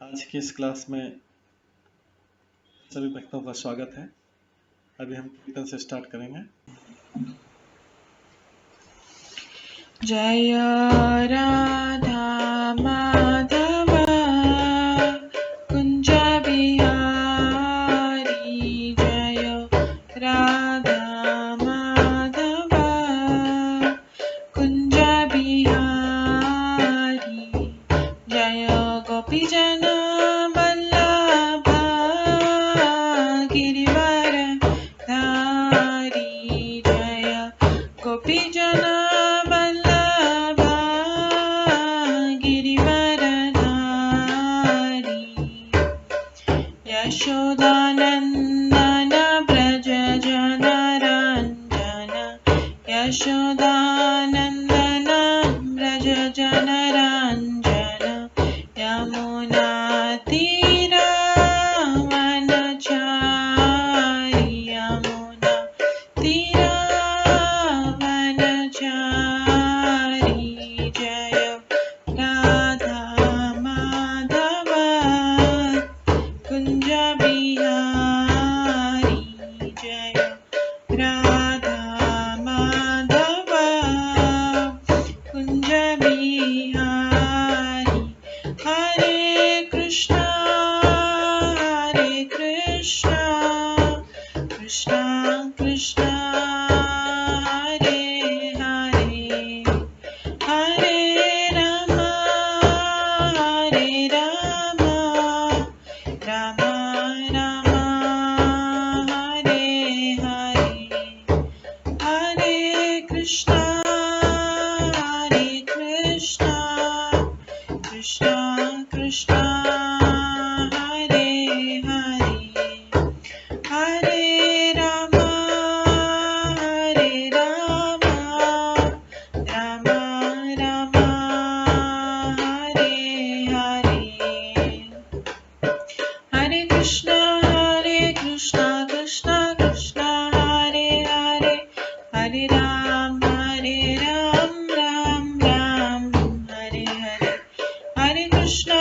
आज की इस क्लास में सभी भक्तों का स्वागत है। अभी हम कीर्तन से स्टार्ट करेंगे। जय राधा माधव कुंज बिहारी, जय राधा माधव कुंज बिहारी, जय गोपी जन वल्लभ गिरिवर धारी, जय गोपी जन वल्लभ गिरिवर धारी, यशोदानंदन ब्रज जन रंजन, यशोदानंदन ब्रज जन रंजन, यमुना तीरा वनचारी, यमुना तीरा वनचारी, जय राधा माधव कुंज बिहारी, जय राधा माधव कुंज बिहारी, हरे कृष्णा कृष्णा कृष्णा हरे हरे, हरे राम राम राम हरे हरे, हरे कृष्णा कृष्णा कृष्णा हरे हरे, हरे राम राम राम हरे हरे, हरे कृष्णा कृष्णा कृष्णा हरे हरे, हरे राम राम राम हरे हरे, हरे कृष्णा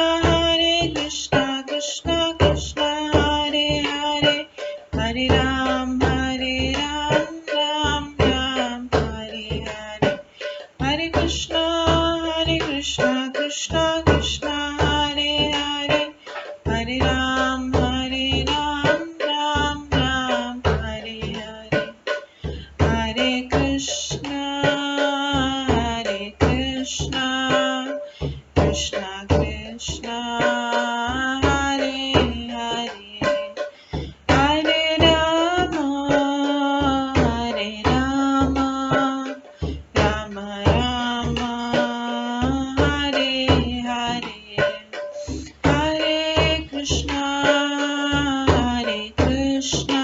कृष्णा कृष्णा हरे हरे, हरे राम राम राम हरे हरे, हरे कृष्णा कृष्णा कृष्णा हरे हरे, हरे राम राम राम हरे हरे, हरे कृष्णा कृष्णा कृष्णा हरे हरे, हरे राम राम राम हरे हरे, हरे कृष्णा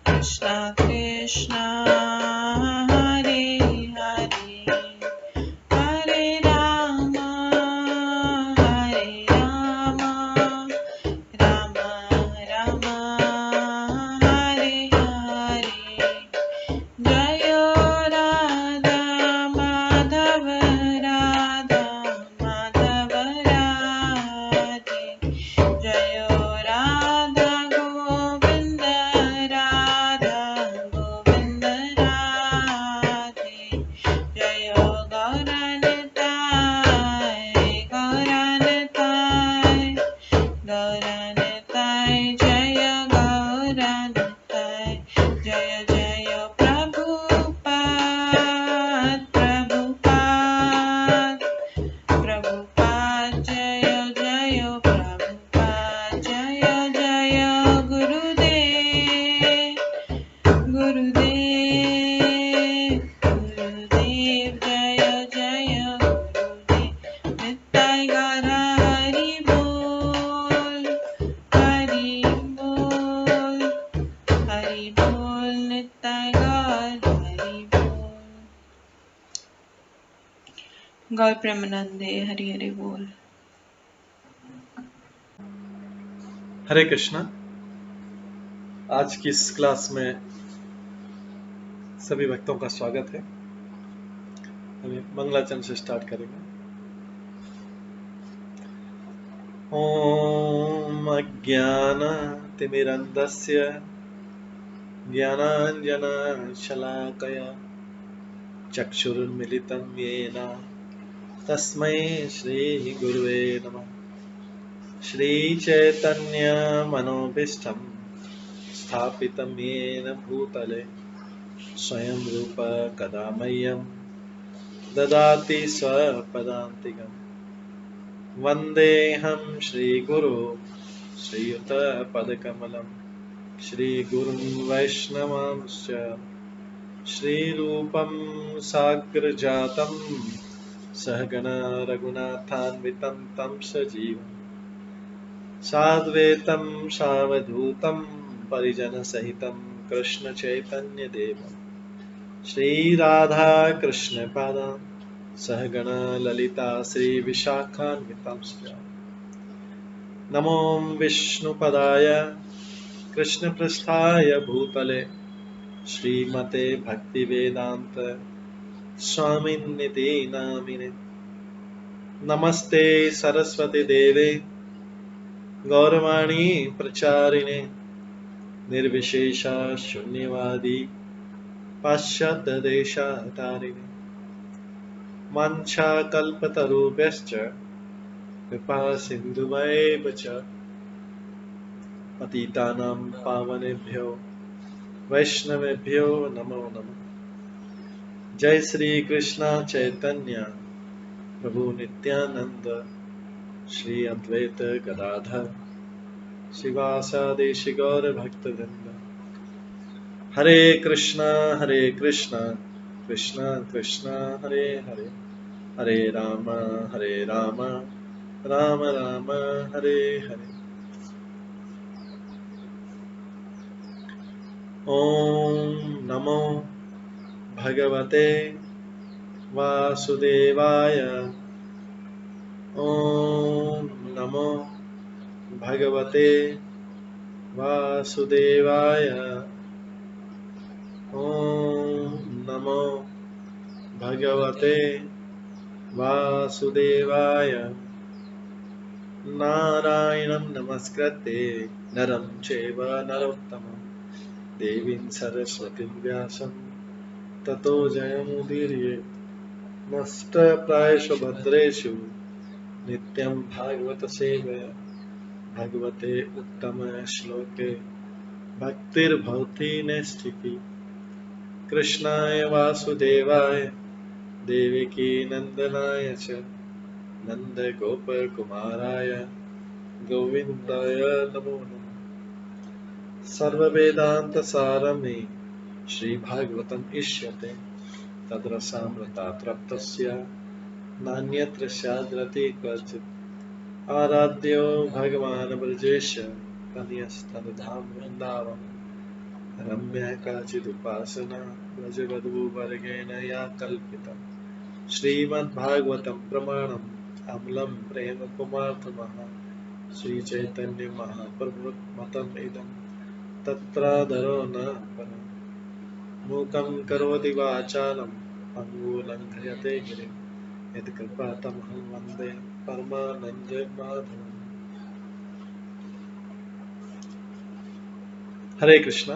कृष्णा कृष्णा हरे हरे, हरे राम राम राम हरे हरे, जय राधा माधव राधे, जय राधा गोविंद राधे, जय गौरनताय जय गौरनताय, जय जय प्रभुपाद जय जय प्रभुपाद, जय जय गुरुदेव जय जय गुरुदेव, नित्य गौर हरि बोल नित्य गौर हरि बोल, गौर प्रेमानंदे हरि हरि बोल। हरे कृष्णा। आज की इस क्लास में सभी भक्तों का स्वागत है। अभी मंगलाचरण से स्टार्ट करेंगे। ॐ अज्ञानतिमिरन्धस्य ज्ञानाञ्जनशलाकया चक्षुरुन्मिलितं येन तस्मै श्रीगुरुवे नमः। श्रीचैतन्यमनोभीष्टं स्थापितं येन भूतले स्वयं रूप कदा मह्यं ददाति स्वपदान्तिकम्। वन्देऽहं श्रीगुरो श्रीयुतपदकमलं श्रीगुरुं वैष्णवांश्च श्रीरूपं साग्रजातं सहगण रघुनाथान्वितं तं सजीवं साद्वैतं सावधूतं परिजनसहितं कृष्णचैतन्यदेवं श्रीराधाकृष्णपादान् सहगण ललिता श्रीविशाखान्वितांश्च नमो विष्णुपदाय कृष्णपृष्ठाय भूतले श्रीमते भक्तिवेदांत स्वामिन्निति नामिने। नमस्ते सरस्वती देवे गौरवाणी प्रचारिणे निर्विशेष शून्यवादी पाश्चात्य देशातारिणे वाञ्छाकल्पतरुभ्यश्च कृपा सिन्धुभ्येव च पतितानां पावनेभ्यो वैष्णवेभ्यो नमो नमः। जय श्री कृष्ण चैतन्य प्रभु नित्यानंद श्री अद्वैत गदाधर शिवासादि गौर भक्तवृंद। हरे कृष्णा कृष्णा कृष्णा हरे हरे, हरे राम राम राम हरे हरे। ओम नमो भगवते वासुदेवाय। ओम नमो भगवते वासुदेवाय। ओम नमो भगवते वासुदेवाय। नारायणं नमस्कृत्य नरं चैव नरोत्तमं देवीं सरस्वतीं व्यासं ततो जयमुदीरये। नष्टप्रायेषु भद्रेषु नित्यं भागवत सेवया भगवते उत्तम श्लोके भक्तिर्भवति नैष्ठिकी। कृष्णाय वासुदेवाय देवकी नंदनाय च नन्दगोपकुमाराय गोविन्दाय नमो नमः। सर्ववेदान्तसारमे श्रीभागवतम् इष्यते तद्रसामृतात् नान्यत्र स्याद्रति क्वचित्। आराध्यो भगवान् ब्रजेश तनयस्तनुधाम वृन्दावन रम्या काचिदुपासना ब्रजवधूवर्गेण या कल्पिता। श्रीमद्भागवतं प्रमाणम् अमलं प्रेम कुमार्तमः श्रीचैतन्य महाप्रभुमतम् इदं तत्रादरो न परम्। मूकं करोति वाचालं पङ्गुलङ्घयते गिरिं यत्कृपातमहं वन्दे परमानन्दमाधवम्। हरे कृष्णा।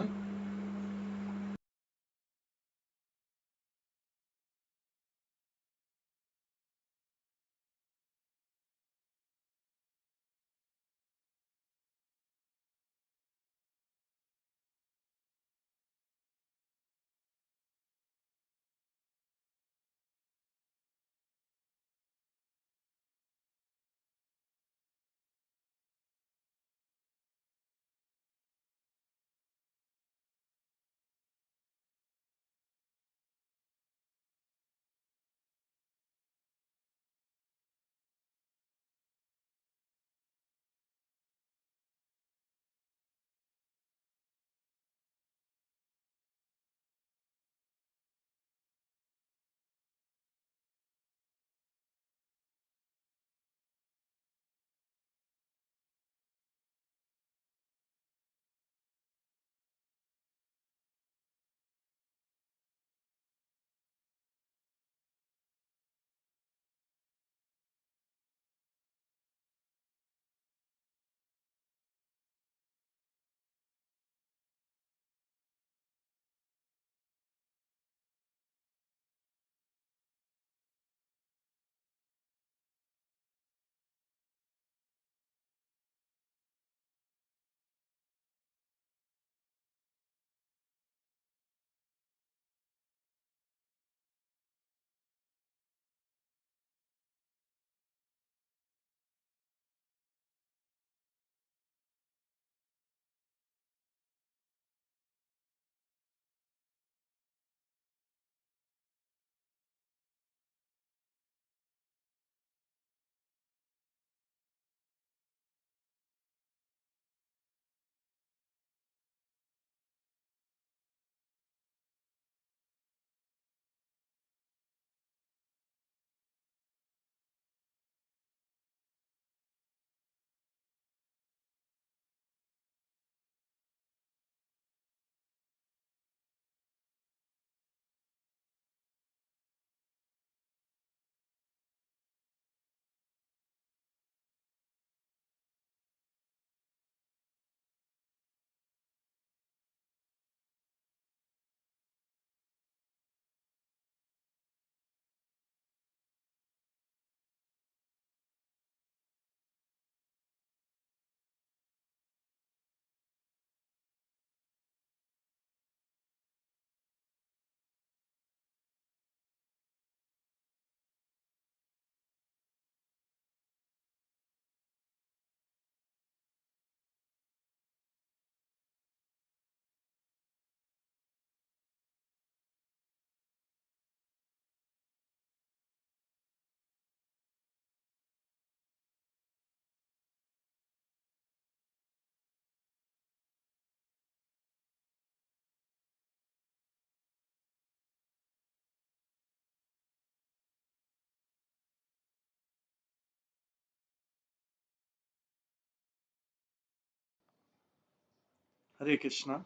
हरे कृष्णा।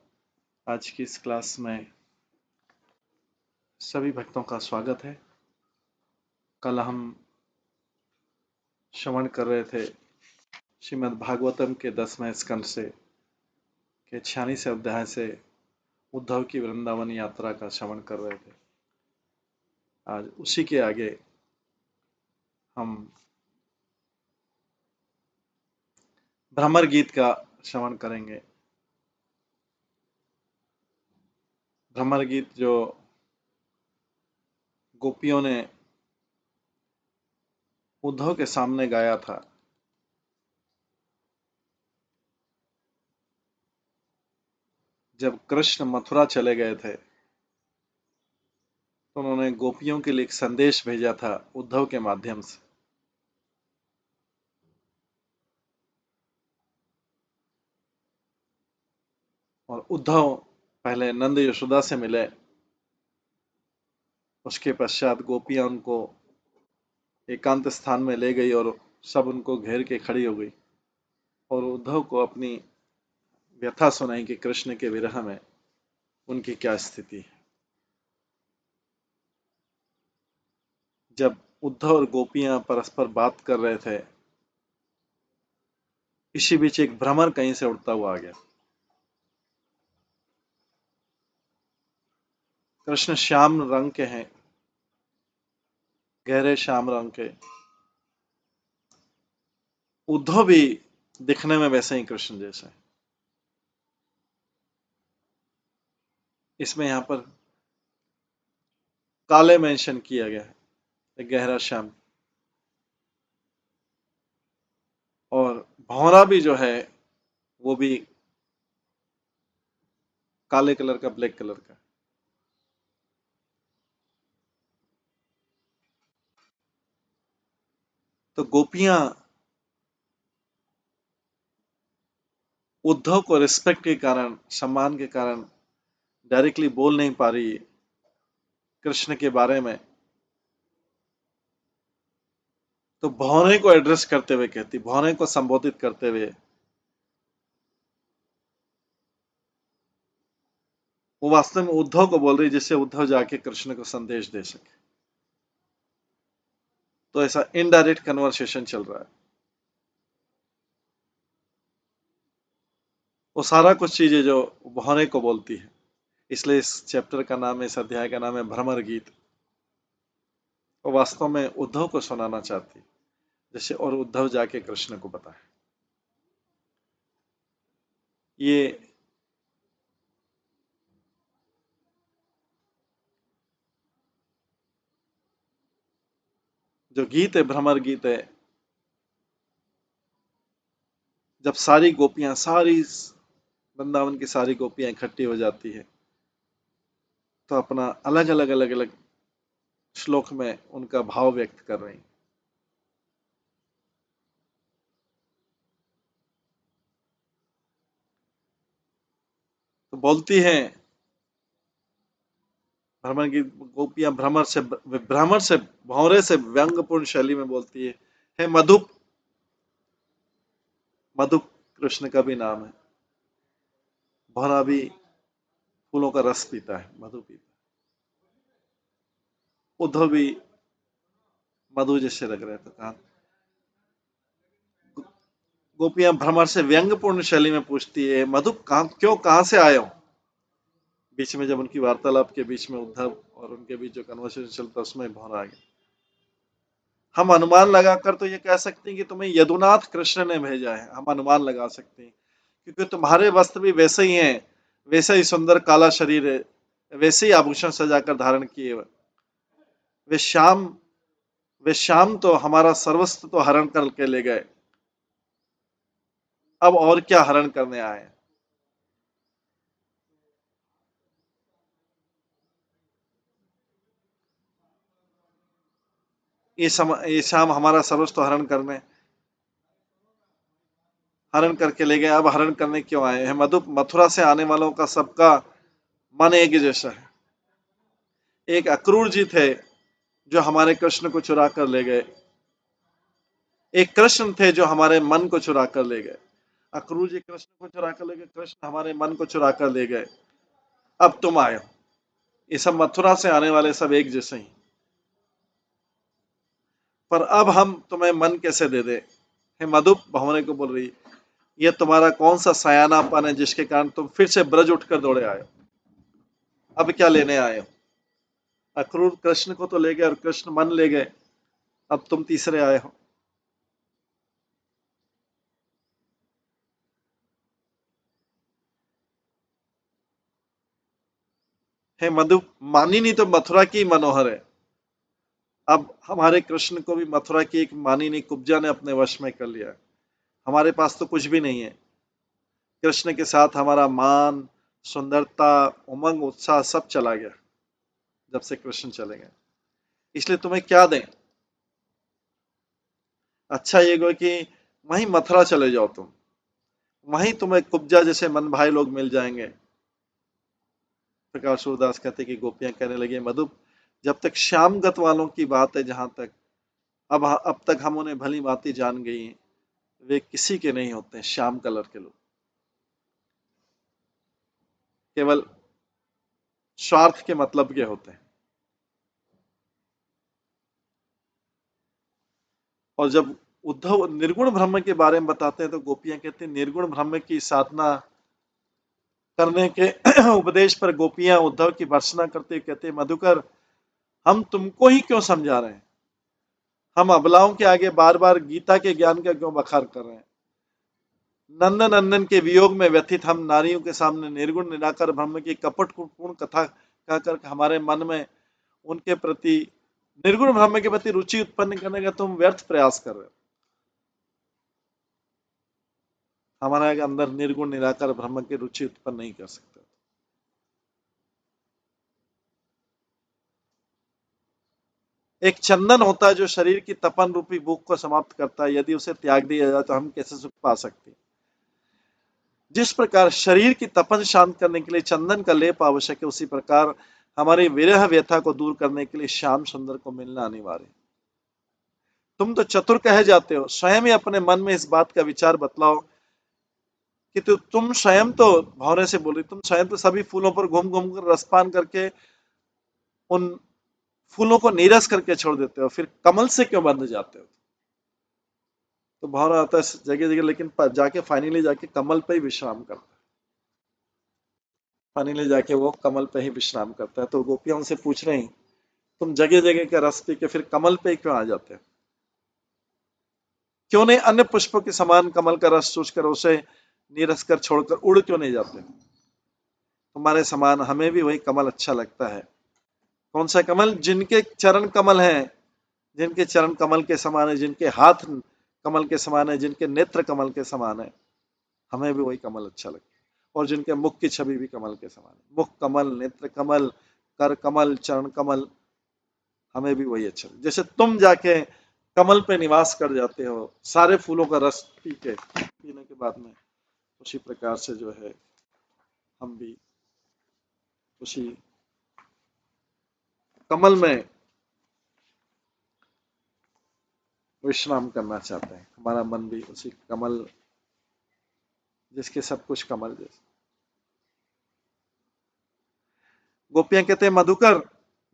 आज की इस क्लास में सभी भक्तों का स्वागत है। कल हम श्रवण कर रहे थे श्रीमद् भागवतम के 10वें स्कंद से के 46वें अध्याय से उद्धव की वृंदावन यात्रा का श्रवण कर रहे थे। आज उसी के आगे हम भ्रमर गीत का श्रवण करेंगे। भ्रमर गीत जो गोपियों ने उद्धव के सामने गाया था, जब कृष्ण मथुरा चले गए थे तो उन्होंने गोपियों के लिए एक संदेश भेजा था उद्धव के माध्यम से। और उद्धव पहले नंद यशोदा से मिले, उसके पश्चात गोपियां उनको एकांत स्थान में ले गई और सब उनको घेर के खड़ी हो गई और उद्धव को अपनी व्यथा सुनाई कि कृष्ण के विरह में उनकी क्या स्थिति है। जब उद्धव और गोपियां परस्पर बात कर रहे थे, इसी बीच एक भ्रमर कहीं से उड़ता हुआ आ गया। कृष्ण श्याम रंग के हैं, गहरे श्याम रंग के। उद्धव भी दिखने में वैसे ही कृष्ण जैसे। इसमें यहां पर काले मेंशन किया गया है, एक गहरा श्याम। और भौरा भी जो है वो भी काले कलर का, ब्लैक कलर का। तो गोपियां उद्धव को रिस्पेक्ट के कारण, सम्मान के कारण डायरेक्टली बोल नहीं पा रही कृष्ण के बारे में, तो भौरे को एड्रेस करते हुए कहती, भौरे को संबोधित करते हुए वो वास्तव में उद्धव को बोल रही, जिससे उद्धव जाके कृष्ण को संदेश दे सके। तो ऐसा इनडायरेक्ट कन्वर्सेशन चल रहा है। वो सारा कुछ चीजें जो भौरे को बोलती है, इसलिए इस चैप्टर का नाम है, इस अध्याय का नाम है भ्रमर गीत। वो वास्तव में उद्धव को सुनाना चाहती, जैसे और उद्धव जाके कृष्ण को बताए। ये जो गीत है, भ्रमर गीत है, जब सारी गोपियां, सारी वृंदावन की सारी गोपियां इकट्ठी हो जाती है, तो अपना अलग अलग अलग अलग श्लोक में उनका भाव व्यक्त कर रही हैं। तो बोलती हैं, भ्रमर की गोपियां भ्रमर से भौरे से व्यंग्यपूर्ण शैली में बोलती है, हे मधुप। मधुप कृष्ण का भी नाम है। भौरा भी फूलों का रस पीता है, मधु पीता है। उद्धव भी मधु जैसे लग रहे, तो कहा, गोपियां भ्रमर से व्यंग्यपूर्ण शैली में पूछती है, मधुप कहां से आए हो। बीच में जब उनकी वार्तालाप के बीच में उद्धव और उनके बीच जो कन्वर्सेशन चलता, उसमें भौरा आ गया। हम अनुमान लगाकर तो ये कह सकते हैं कि तुम्हें यदुनाथ कृष्ण ने भेजा है। हम अनुमान लगा सकते हैं क्योंकि तुम्हारे वस्त्र भी वैसे ही हैं, वैसे ही सुंदर काला शरीर है, वैसे ही आभूषण सजाकर धारण किए हुए। वे श्याम वे श्याम तो हमारा सर्वस्व तो हरण करके ले गए, अब और क्या हरण करने आए हैं। ये श्याम हमारा सर्वस्व तो हरण करके ले गए, अब हरण करने क्यों आए हैं। मथुरा से आने वालों का सबका मन एक जैसा है। एक अक्रूर जी थे जो हमारे कृष्ण को चुरा कर ले गए, एक कृष्ण थे जो हमारे मन को चुरा कर ले गए। अक्रूर जी कृष्ण को चुरा कर ले गए, कृष्ण हमारे मन को चुरा कर ले गए, अब तुम आए हो। ये सब मथुरा से आने वाले सब एक जैसे ही, पर अब हम तुम्हें मन कैसे दे दे। हे मधु भंवरे को बोल रही, ये तुम्हारा कौन सा सयानापन है जिसके कारण तुम फिर से ब्रज उठकर दौड़े आए हो? अब क्या लेने आए हो? अक्रूर कृष्ण को तो ले गए और कृष्ण मन ले गए, अब तुम तीसरे आए हो। हे मधु, मानी नहीं तो मथुरा की मनोहर है। अब हमारे कृष्ण को भी मथुरा की एक मानिनी कुब्जा ने अपने वश में कर लिया है। हमारे पास तो कुछ भी नहीं है। कृष्ण के साथ हमारा मान, सुंदरता, उमंग, उत्साह सब चला गया जब से कृष्ण चले गए। इसलिए तुम्हें क्या दें? अच्छा ये गो कि वहीं मथुरा चले जाओ तुम, वहीं तुम्हें कुब्जा जैसे मन भाई लोग मिल जाएंगे। प्रकाश सूरदास कहते कि गोपियां कहने लगी, मधु जब तक श्याम गत वालों की बात है, जहां तक अब तक हम उन्हें भली भांति जान गई हैं, वे किसी के नहीं होते श्याम कलर के लोग, केवल स्वार्थ के मतलब के होते हैं। और जब उद्धव निर्गुण ब्रह्म के बारे में बताते हैं तो गोपियां कहते हैं निर्गुण ब्रह्म की साधना करने के उपदेश पर गोपियां उद्धव की भर्त्सना करते हुए कहते हैं, मधुकर हम तुमको ही क्यों समझा रहे हैं? हम अबलाओं के आगे बार बार गीता के ज्ञान का क्यों बखार कर रहे हैं? नंदन नंदन के वियोग में व्यथित हम नारियों के सामने निर्गुण निराकार ब्रह्म की कपटपूर्ण कथा कहकर हमारे मन में उनके प्रति, निर्गुण ब्रह्म के प्रति रुचि उत्पन्न करने का तुम व्यर्थ प्रयास कर रहे हो। हमारे अंदर निर्गुण निराकार ब्रह्म की रुचि उत्पन्न नहीं कर सकते। एक चंदन होता है जो शरीर की तपन रूपी भूख को समाप्त करता है, यदि उसे त्याग दिया जाए तो हम कैसे सुख पा सकते हैं? जिस प्रकार शरीर की तपन शांत करने के लिए चंदन का लेप आवश्यक है, उसी प्रकार हमारी विरह व्यथा को दूर करने के लिए श्याम सुंदर को मिलना अनिवार्य है। तुम तो चतुर कहे जाते हो, स्वयं ही अपने मन में इस बात का विचार बतलाओ कि तुम स्वयं तो, भौरे से बोल रही, तुम स्वयं तो सभी फूलों पर घूम घूम कर रसपान करके उन फूलों को नीरस करके छोड़ देते हो, फिर कमल से क्यों बंध जाते हो? तो भौरा आता है जगह जगह, लेकिन जाके फाइनली जाके कमल पे ही विश्राम करता है। फाइनली जाके वो कमल पे ही विश्राम करता है। तो गोपियां उनसे पूछ रही, तुम जगह जगह का रस पी के फिर कमल पे क्यों आ जाते हो? क्यों नहीं अन्य पुष्पों के समान कमल का रस चूस कर उसे नीरस कर छोड़कर उड़ क्यों नहीं जाते? तुम्हारे समान हमें भी वही कमल अच्छा लगता है। कौन सा कमल? जिनके चरण कमल हैं, जिनके चरण कमल के समान है, जिनके हाथ कमल के समान है, जिनके नेत्र कमल के समान है, हमें भी वही कमल अच्छा लगता है। और जिनके मुख की छवि भी कमल के समान है, मुख कमल, नेत्र कमल, कर कमल, चरण कमल, हमें भी वही अच्छा लगता है। जैसे तुम जाके कमल पे निवास कर जाते हो सारे फूलों का रस पी के, पीने के बाद में, उसी प्रकार से जो है हम भी उसी कमल में विश्राम करना चाहते हैं। हमारा मन भी उसी कमल, जिसके सब कुछ कमल जैसे। गोपियां कहते हैं, मधुकर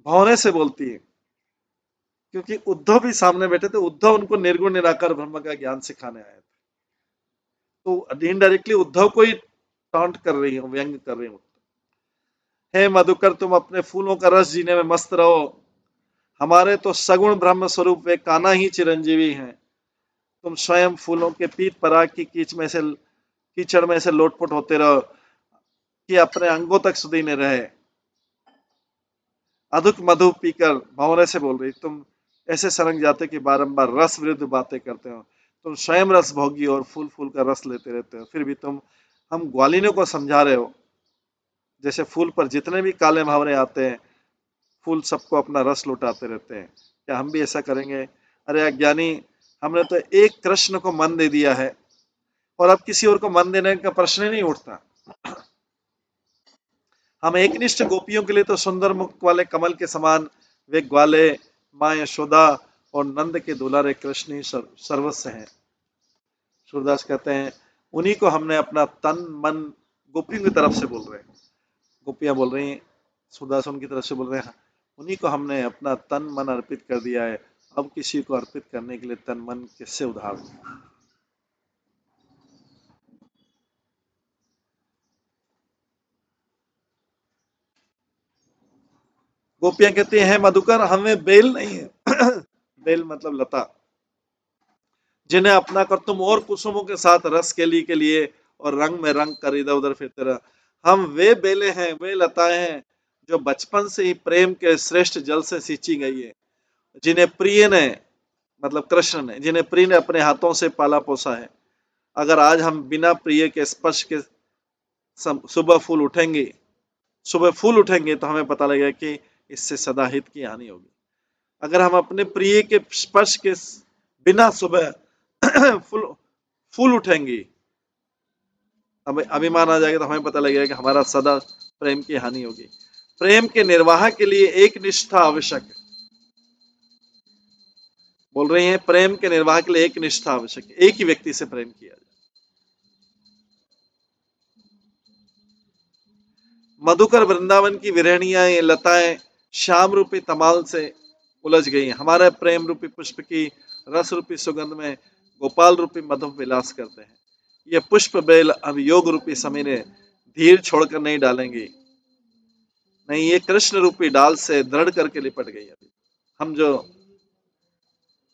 भौरे से बोलती है, क्योंकि उद्धव भी सामने बैठे थे। उद्धव उनको निर्गुण निराकार ब्रह्म का ज्ञान सिखाने आए थे, तो इनडायरेक्टली उद्धव को ही टॉन्ट कर रही हूँ, व्यंग कर रही हूँ। हे मधुकर, तुम अपने फूलों का रस जीने में मस्त रहो, हमारे तो सगुण ब्रह्म स्वरूप वे कान्हा ही चिरंजीवी हैं। तुम स्वयं फूलों के पीत पराग की कीचड़ में से लोटपोट होते रहो कि अपने अंगों तक सुधी न रहे। अधिक मधु पीकर भंवरे से बोल रही, तुम ऐसे सरंग जाते कि बारंबार रस विरुद्ध बातें करते हो। तुम स्वयं रस भोगी और फूल फूल का रस लेते रहते हो, फिर भी तुम हम ग्वालिनों को समझा रहे हो जैसे फूल पर जितने भी काले भावरे आते हैं, फूल सबको अपना रस लुटाते रहते हैं। क्या हम भी ऐसा करेंगे? अरे अज्ञानी, हमने तो एक कृष्ण को मन दे दिया है और अब किसी और को मन देने का प्रश्न ही नहीं उठता। हम एकनिष्ठ गोपियों के लिए तो सुंदर मुख वाले कमल के समान वे ग्वाले, माँ यशोदा और नंद के दुलारे कृष्ण ही सर्वस्व हैं। सूरदास कहते हैं, उन्हीं को हमने अपना तन मन, गोपियों की तरफ से बोल रहे हैं, गोपियां बोल रही हैं, सुदास उनकी तरफ से बोल रहे हैं, उन्हीं को हमने अपना तन मन अर्पित कर दिया है, अब किसी को अर्पित करने के लिए तन मन किससे उधार दें। गोपियां कहती हैं मधुकर हमें बेल नहीं है बेल मतलब लता, जिन्हें अपना कर तुम और कुसुमों के साथ रस केली के लिए और रंग में रंग कर इधर उधर फिरते रहा। हम वे बेले हैं, वे लताएं हैं जो बचपन से ही प्रेम के श्रेष्ठ जल से सींची गई है, जिन्हें प्रिय ने, मतलब कृष्ण ने, जिन्हें प्रिय ने अपने हाथों से पाला पोसा है। अगर आज हम बिना प्रिय के स्पर्श के सुबह फूल उठेंगे, सुबह फूल उठेंगे तो हमें पता लगेगा कि इससे सदा हित की हानि होगी। अगर हम अपने प्रिय के स्पर्श के बिना सुबह फूल फूल उठेंगी, अभिमान आ जाएगा तो हमें पता लगेगा कि हमारा सदा प्रेम की हानि होगी। प्रेम के निर्वाह के लिए एक निष्ठा आवश्यक है, बोल रही हैं प्रेम के निर्वाह के लिए एक निष्ठा आवश्यक है, एक ही व्यक्ति से प्रेम किया जाए। मधुकर वृंदावन की विरहणियां ये लताएं श्याम रूपी तमाल से उलझ गई, हमारे प्रेम रूपी पुष्प की रस रूपी सुगंध में गोपाल रूपी मधु विलास करते हैं। ये पुष्प बेल अब योग रूपी समीरे धीर छोड़कर नहीं डालेंगी, नहीं ये कृष्ण रूपी डाल से दृढ़ करके लिपट गई। अभी हम जो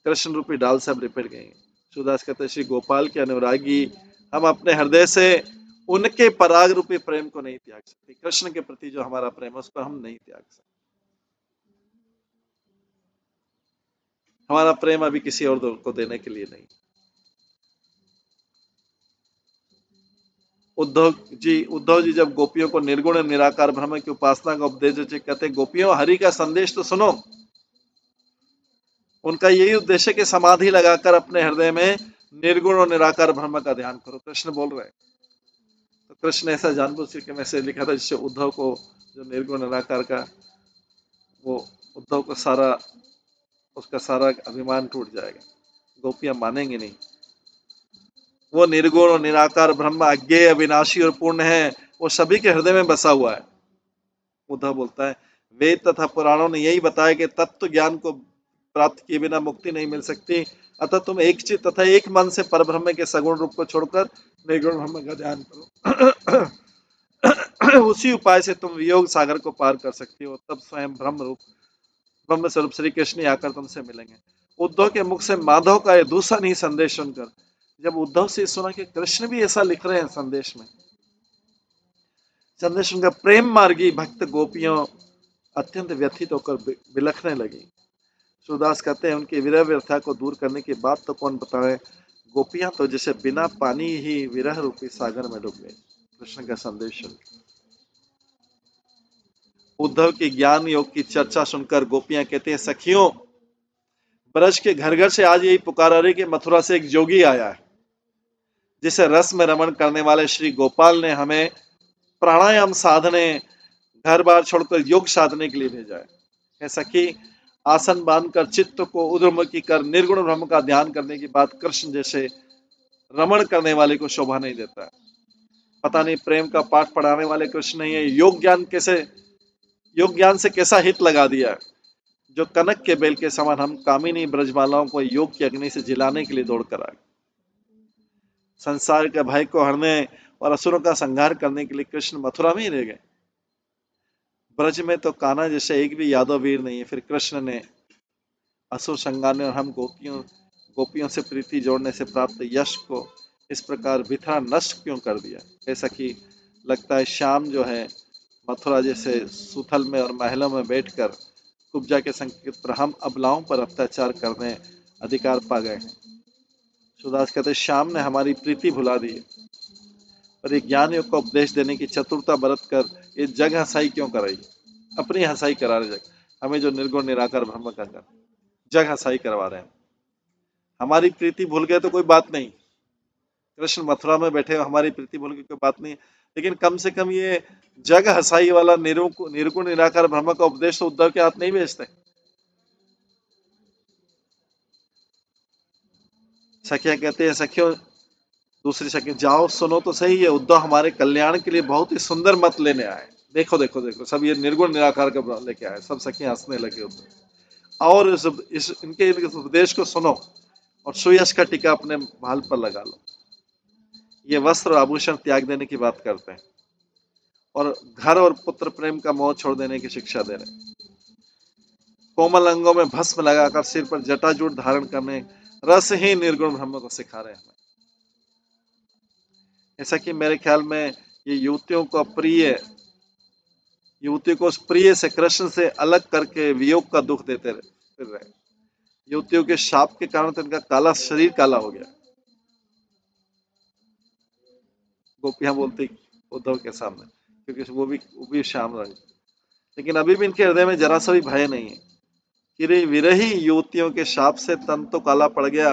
कृष्ण रूपी डाल से अब लिपट गए। सुदास कहते श्री गोपाल के अनुरागी हम अपने हृदय से उनके पराग रूपी प्रेम को नहीं त्याग सकते। कृष्ण के प्रति जो हमारा प्रेम है उस पर हम नहीं त्याग सकते। हमारा प्रेम अभी किसी और को देने के लिए नहीं। उद्धव जी जब गोपियों को निर्गुण निराकार ब्रह्म की उपासना का उपदेश देते कहते गोपियों हरि का संदेश तो सुनो। उनका यही उद्देश्य कि समाधि लगाकर अपने हृदय में निर्गुण और निराकार ब्रह्म का ध्यान करो। कृष्ण बोल रहे हैं, तो कृष्ण ऐसा जानबूझ के मैसेज लिखा था जिससे उद्धव को जो निर्गुण निराकार का, वो उद्धव को सारा, उसका सारा अभिमान टूट जाएगा। गोपियां मानेंगे नहीं। वो निर्गुण और निराकार ब्रह्म अज्ञेय अविनाशी और पूर्ण है, वो सभी के हृदय में बसा हुआ है। उद्धव बोलता है वेद तथा पुराणों ने यही बताया कि तत्व ज्ञान को प्राप्त किए बिना मुक्ति नहीं मिल सकती, अतः तुम एक चित्त तथा एक मन से परब्रह्म के सगुण रूप को छोड़कर निर्गुण ब्रह्म का ध्यान करो। उसी उपाय से तुम वियोग सागर को पार कर सकती हो, तब स्वयं ब्रह्म स्वरूप श्री कृष्ण ही आकर तुमसे मिलेंगे। उद्धव के मुख से माधव का यह दूसरा नहीं संदेश सुनकर जब उद्धव से सुना कि कृष्ण भी ऐसा लिख रहे हैं संदेश में, संदेश सुनकर प्रेम मार्गी भक्त गोपियों अत्यंत व्यथित होकर बिलखने लगी। सूरदास कहते हैं उनकी विरह व्यथा को दूर करने की बात तो कौन बताए, गोपियां तो जैसे बिना पानी ही विरह रूपी सागर में डूब गई। कृष्ण का संदेश सुन उद्धव की ज्ञान योग की चर्चा सुनकर गोपियां कहते हैं सखियों, ब्रज के घर घर से आज यही पुकार आ रही कि मथुरा से एक जोगी आया है जिसे रस में रमण करने वाले श्री गोपाल ने हमें प्राणायाम साधने, घर बार छोड़कर योग साधने के लिए भेजा है। सखी, आसन बांधकर चित्त को उद्रमुखी कर निर्गुण ब्रह्म का ध्यान करने की बात कृष्ण जैसे रमण करने वाले को शोभा नहीं देता है। पता नहीं प्रेम का पाठ पढ़ाने वाले कृष्ण ने ये योग ज्ञान से कैसा हित लगा दिया है, जो कनक के बेल के समान हम कामिनी ब्रजमालाओं को योग की अग्नि से जिलाने के लिए दौड़ कर आए। संसार के भय को हरने और असुरों का संहार करने के लिए कृष्ण मथुरा में ही रह गए। ब्रज में तो कान्हा जैसे एक भी यादव वीर नहीं है, फिर कृष्ण ने असुर संगारने और हम गोपियों से प्रीति जोड़ने से प्राप्त यश को इस प्रकार बिथरा नष्ट क्यों कर दिया। ऐसा कि लगता है श्याम जो है मथुरा जैसे सुथल में और महलों में बैठकर कुब्जा के संकेत पर हम अबलाओं पर अत्याचार करने अधिकार पा गए हैं। सुदास कहते श्याम ने हमारी प्रीति भुला दी और ये ज्ञान योग का उपदेश देने की चतुरता बरत कर ये जग हंसाई क्यों कराई, अपनी हंसाई करा रहे जग, हमें जो निर्गुण निराकार ब्रह्म का जग हंसाई करवा रहे हैं। हमारी प्रीति भूल गए तो कोई बात नहीं, कृष्ण मथुरा में बैठे हमारी प्रीति भूल गए कोई बात नहीं, लेकिन कम से कम ये जग हंसाई वाला निर्गुण निराकार ब्रह्म का उपदेश तो उद्धव के हाथ नहीं भेजते। सखिया कहते हैं सखियों, दूसरी सखी, जाओ सुनो तो सही, ये उद्धव हमारे कल्याण के लिए बहुत ही सुंदर मत लेने आए, देखो देखो देखो, सब ये निर्गुण निराकार का लेके आए। सब सखी हंसने लगे उद्धव, और इनके इस उपदेश को सुनो और सुयश का टीका अपने भाल पर लगा लो। ये वस्त्र और आभूषण त्याग देने की बात करते हैं और घर और पुत्र प्रेम का मोह छोड़ देने की शिक्षा दे रहे हैं। कोमल अंगों में भस्म लगाकर सिर पर जटाजूट धारण करने, रस ही निर्गुण ब्रह्म को सिखा रहे हैं हमें। ऐसा कि मेरे ख्याल में ये युवतियों को उस प्रिय से, कृष्ण से अलग करके वियोग का दुख देते फिर रहे। युवतियों के शाप के कारण तो इनका काला शरीर काला हो गया। गोपियां बोलती उद्धव के सामने, क्योंकि वो भी श्याम रंग, लेकिन अभी भी इनके हृदय में जरा सा भी भय नहीं है कि विरही युवतियों के शाप से तन तो काला पड़ गया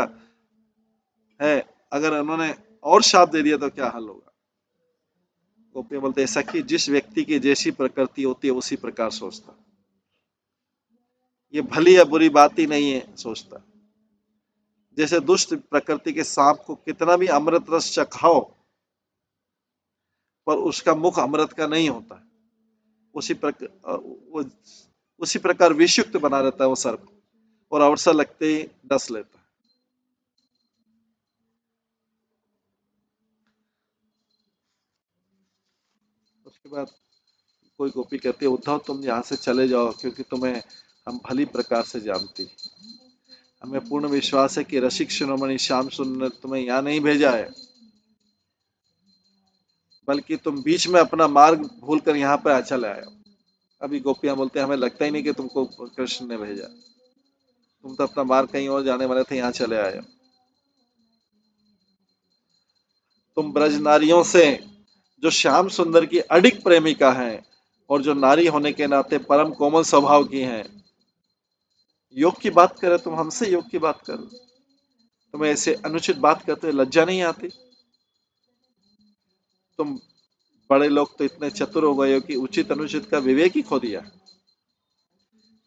है, अगर उन्होंने और शाप दे दिया तो क्या हाल होगा। गोपियां बोलते ऐसा कि जिस व्यक्ति की जैसी प्रकृति होती है उसी प्रकार सोचता, ये भली या बुरी बात ही नहीं है सोचता। जैसे दुष्ट प्रकृति के सांप को कितना भी अमृत रस चखाओ पर उसका मुख अमृत का नहीं होता, उसी प्रकार विषयुक्त बना रहता है वो सर्प, और अवसर लगते ही डस लेता है। उसके बाद कोई गोपी कहती है, उद्धव तुम यहाँ से चले जाओ, क्योंकि तुम्हें हम भली प्रकार से जानती, हमें पूर्ण विश्वास है कि रसिक शिरोमणि श्याम सुंदर ने तुम्हें यहाँ नहीं भेजा है, बल्कि तुम बीच में अपना मार्ग भूलकर यहाँ पर चले आए हो। अभी गोपियां बोलते हैं, हमें लगता ही नहीं कि तुमको कृष्ण ने भेजा, तुम तो अपना मार्ग कहीं और जाने वाले थे, यहाँ चले आए हो। तुम ब्रज नारियों से जो श्याम सुंदर की अडिग प्रेमिका हैं और जो नारी होने के नाते परम कोमल स्वभाव की हैं, योग की बात करे, तुम हमसे योग की बात करो, तुम्हें ऐसे अनुचित बात करते हुए लज्जा नहीं आती? तुम बड़े लोग तो इतने चतुर हो गए हो कि उचित अनुचित का विवेक ही खो दिया।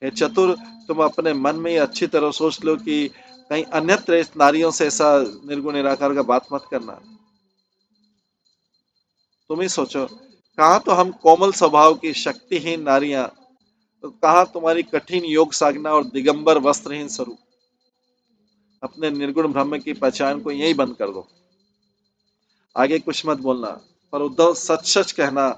ये चतुर, तुम अपने मन में अच्छी तरह सोच लो कि कहीं अन्यत्र नारियों से ऐसा निर्गुण निराकार का बात मत करना। तुम ही सोचो, कहा तो हम कोमल स्वभाव की शक्तिहीन नारियां, तो कहा तुम्हारी कठिन योग साधना और दिगंबर वस्त्रहीन स्वरूप। अपने निर्गुण ब्रह्म की पहचान को यही बंद कर दो, आगे कुछ मत बोलना। पर उद्धव सच सच कहना,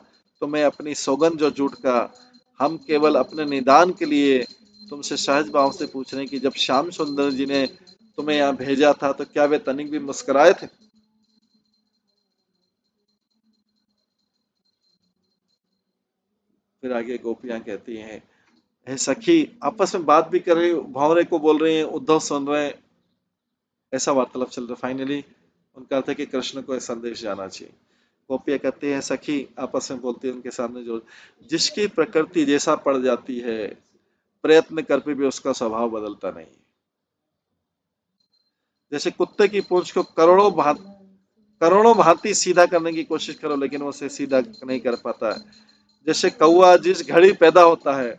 तुम्हें अपनी सौगंध जो झूठ का, हम केवल अपने निदान के लिए तुमसे सहज भाव से पूछ रहे हैं कि जब श्याम सुंदर जी ने तुम्हें यहाँ भेजा था तो क्या वे तनिक भी मुस्कुराए थे? फिर आगे गोपियां कहती हैं, हे सखी, आपस में बात भी कर रही, भंवरे को बोल रही हैं, उद्धव सुन रहे हैं, ऐसा वार्तालाप चल रहा है। फाइनली उनका अर्थ है कि कृष्ण को संदेश जाना चाहिए। गोपियां कहती है, सखी आपस में बोलती है उनके सामने, जो जिसकी प्रकृति जैसा पड़ जाती है, प्रयत्न करके भी उसका स्वभाव बदलता नहीं। जैसे कुत्ते की पूंछ को करोड़ों भांति सीधा करने की कोशिश करो, लेकिन वो उसे सीधा नहीं कर पाता है। जैसे कौआ जिस घड़ी पैदा होता है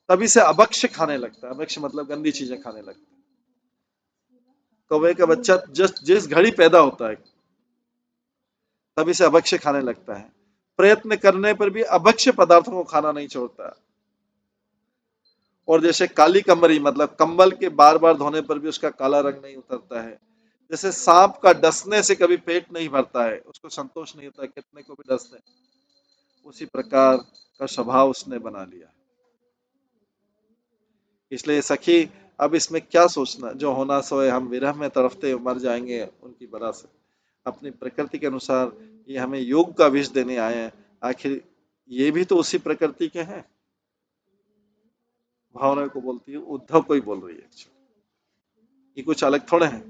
तभी से अभक्ष्य खाने लगता है, अभक्ष्य मतलब गंदी चीजें खाने लगता है। कौवे का बच्चा जिस घड़ी पैदा होता है तभी से अभक्ष्य खाने लगता है, प्रयत्न करने पर भी अभक्ष्य पदार्थों को खाना नहीं छोड़ता। और जैसे काली कमरी मतलब कंबल के बार बार धोने पर भी उसका काला रंग नहीं उतरता है। जैसे सांप का डसने से कभी पेट नहीं भरता है, उसको संतोष नहीं होता कितने को भी डस दे, उसी प्रकार का स्वभाव उसने बना लिया। इसलिए सखी, अब इसमें क्या सोचना, जो होना सो है, हम विरह में तड़फते मर जाएंगे उनकी बला से। अपनी प्रकृति के अनुसार ये हमें योग का विष देने आए हैं, आखिर ये भी तो उसी प्रकृति के हैं। भावना को बोलती है, उद्धव को ही बोल रही है, ये कुछ अलग थोड़े हैं।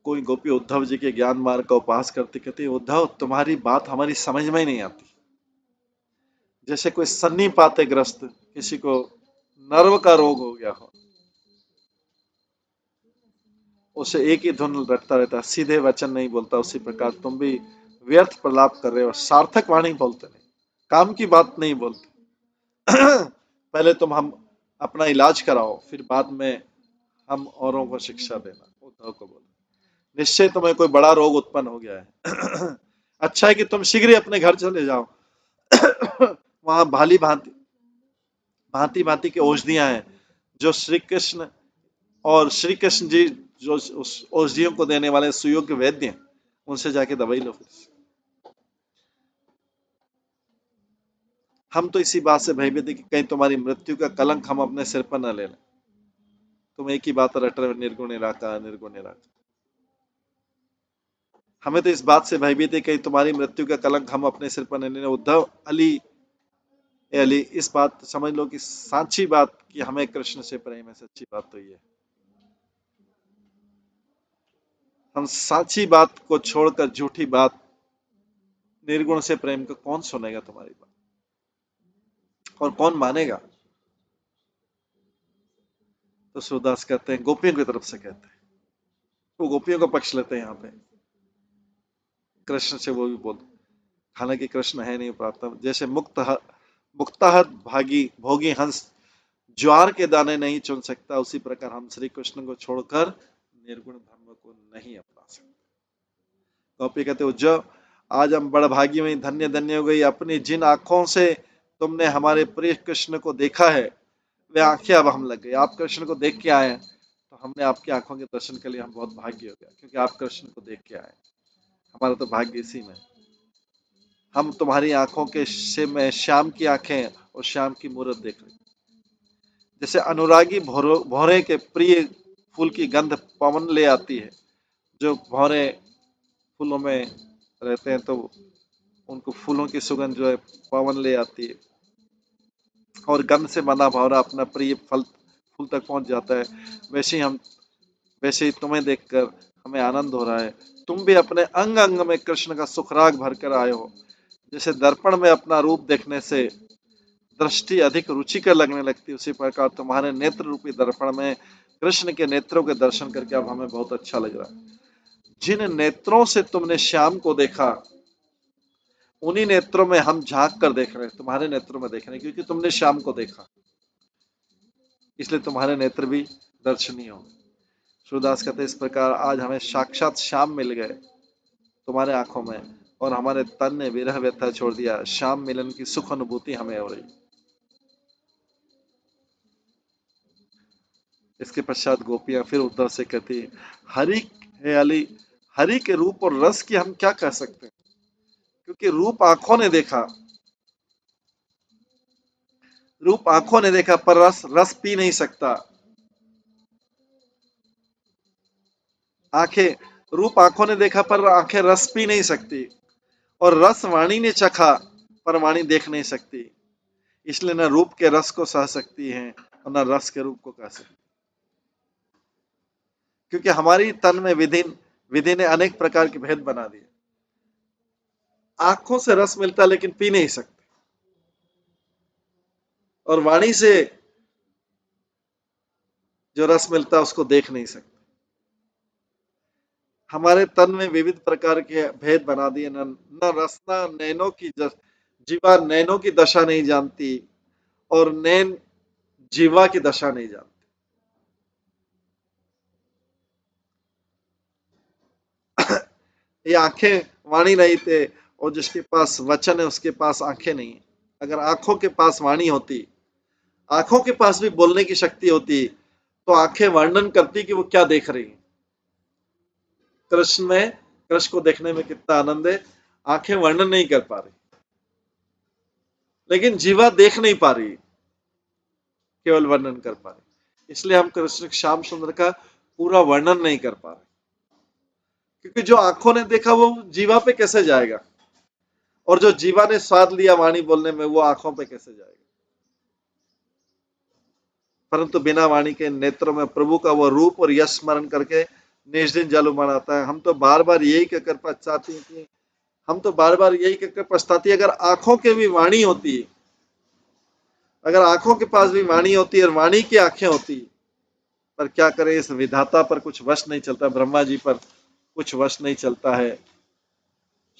कोई गोपी उद्धव जी के ज्ञान मार्ग का उपहास करती कहती, उद्धव तुम्हारी बात हमारी समझ में ही नहीं आती। जैसे कोई सन्नी पाते ग्रस्त, किसी को नर्व का रोग हो गया हो, उसे एक ही धुन रटता रहता, सीधे वचन नहीं बोलता, उसी प्रकार तुम भी व्यर्थ प्रलाप कर रहे हो, सार्थक वाणी बोलते नहीं, काम की बात नहीं बोलते। पहले तुम हम अपना इलाज कराओ, फिर बाद में हम औरों को शिक्षा देना। उद्धव को बोला, निश्चय तुम्हें कोई बड़ा रोग उत्पन्न हो गया है। अच्छा है कि तुम शीघ्र ही अपने घर चले जाओ। वहां भाली भांति भांति भांति की औषधियां हैं जो श्री कृष्ण और श्री कृष्ण जी जो उस औषधियों को देने वाले सुयोग्य वैद्य हैं, उनसे जाके दवाई लो। हम तो इसी बात से भयभीत है कि कहीं तुम्हारी मृत्यु का कलंक हम अपने सिर पर न ले लें। तुम एक ही बात रट रहे, निर्गुण निराकार निर्गुण निराकार। हमें तो इस बात से भयभीत है कहीं तुम्हारी मृत्यु का कलंक हम अपने सिर पर न ले लें। उद्धव अली, ए अली, इस बात समझ लो कि साची बात कि हमें कृष्ण से प्रेम है, सच्ची बात तो ये है। हम साची बात को छोड़कर झूठी बात, निर्गुण से प्रेम को कौन सुनेगा तुम्हारी बात, और कौन मानेगा? तो सूरदास कहते हैं, गोपियों की तरफ से कहते हैं, वो गोपियों का पक्ष लेते हैं यहाँ पे। कृष्ण से वो भी बोल, हालांकि कृष्ण है नहीं प्राप्त, जैसे मुक्ताहत भागी भोगी हंस ज्वार के दाने नहीं चुन सकता, उसी प्रकार हम श्री कृष्ण को छोड़कर निर्गुण धर्म को नहीं अपना सकते। गोपी कहते, उज्जव आज हम बड़भागी हुई, धन्य धन्य हो गई। अपनी जिन आंखों से तुमने हमारे प्रिय कृष्ण को देखा है, वे आंखें अब हम लग गई। आप कृष्ण को देख के आए, तो हमने आपकी आंखों के दर्शन के लिए हम बहुत भाग्य हो गया, क्योंकि आप कृष्ण को देख के आए। हमारा तो भाग्य इसी में। हम तुम्हारी आंखों के से में श्याम की आंखें और श्याम की मूरत देख रहे, जैसे अनुरागी भौरे के प्रिय फूल की गंध पवन ले आती है। जो भौरे फूलों में रहते हैं तो उनको फूलों की सुगंध जो है पवन ले आती है, और गंध से बना भौरा अपना प्रिय फूल तक पहुंच जाता है। वैसे ही तुम्हें देखकर हमें आनंद हो रहा है। तुम भी अपने अंग अंग में कृष्ण का सुखराग भरकर आए हो। जैसे दर्पण में अपना रूप देखने से दृष्टि अधिक रुचिकर लगने लगती, उसी प्रकार तुम्हारे नेत्र रूपी दर्पण में कृष्ण के नेत्रों के दर्शन करके अब हमें बहुत अच्छा लग रहा है। जिन नेत्रों से तुमने श्याम को देखा, उन्हीं नेत्रों में हम झांक कर देख रहे हैं, तुम्हारे नेत्रों में देख रहे हैं, क्योंकि तुमने श्याम को देखा, इसलिए तुम्हारे नेत्र भी दर्शनीय हो। सूरदास कहते, इस प्रकार आज हमें साक्षात श्याम मिल गए तुम्हारे आंखों में, और हमारे तन ने विरह व्यथा छोड़ दिया। श्याम मिलन की सुख अनुभूति हमें हो रही। इसके पश्चात गोपियां फिर उद्धव से कहती, हरि है अली, हरि के रूप और रस की हम क्या कह सकते हैं, क्योंकि रूप आंखों ने देखा, रूप आंखों ने देखा, पर रस पी नहीं सकता। आंखें, रूप आंखों ने देखा पर आंखें रस पी नहीं सकती, और रस वाणी ने चखा पर वाणी देख नहीं सकती। इसलिए न रूप के रस को सह सकती हैं और न रस के रूप को कह सकती, क्योंकि हमारी तन में विधि ने अनेक प्रकार के भेद बना दिए। आंखों से रस मिलता लेकिन पी नहीं सकते, और वाणी से जो रस मिलता है उसको देख नहीं सकते। हमारे तन में विविध प्रकार के भेद बना दिए। न रसना नैनों की जीवा नैनों की दशा नहीं जानती, और नैन जीवा की दशा नहीं जानती। ये आंखें वाणी नहीं थे, और जिसके पास वचन है उसके पास आंखें नहीं। अगर आंखों के पास वाणी होती, आंखों के पास भी बोलने की शक्ति होती, तो आंखें वर्णन करती कि वो क्या देख रही। कृष्ण को देखने में कितना आनंद है, आंखें वर्णन नहीं कर पा रही, लेकिन जीवा देख नहीं पा रही, केवल वर्णन कर पा रही। इसलिए हम कृष्ण श्याम सुंदर का पूरा वर्णन नहीं कर पा रहे, क्योंकि जो आंखों ने देखा वो जीवा पे कैसे जाएगा, और जो जीवा ने स्वाद लिया वाणी बोलने में, वो आंखों पे कैसे जाएगा। परंतु बिना वाणी के नेत्रों में प्रभु का वो रूप और यश स्मरण करके निज दिन जल उमड़ है। हम तो बार बार यही कहकर पछताती थी, अगर आंखों के भी वाणी होती, अगर आंखों के पास भी वाणी होती और वाणी की आंखें होती, पर क्या करें, इस विधाता पर कुछ वश नहीं चलता, ब्रह्मा जी पर कुछ वश नहीं चलता है।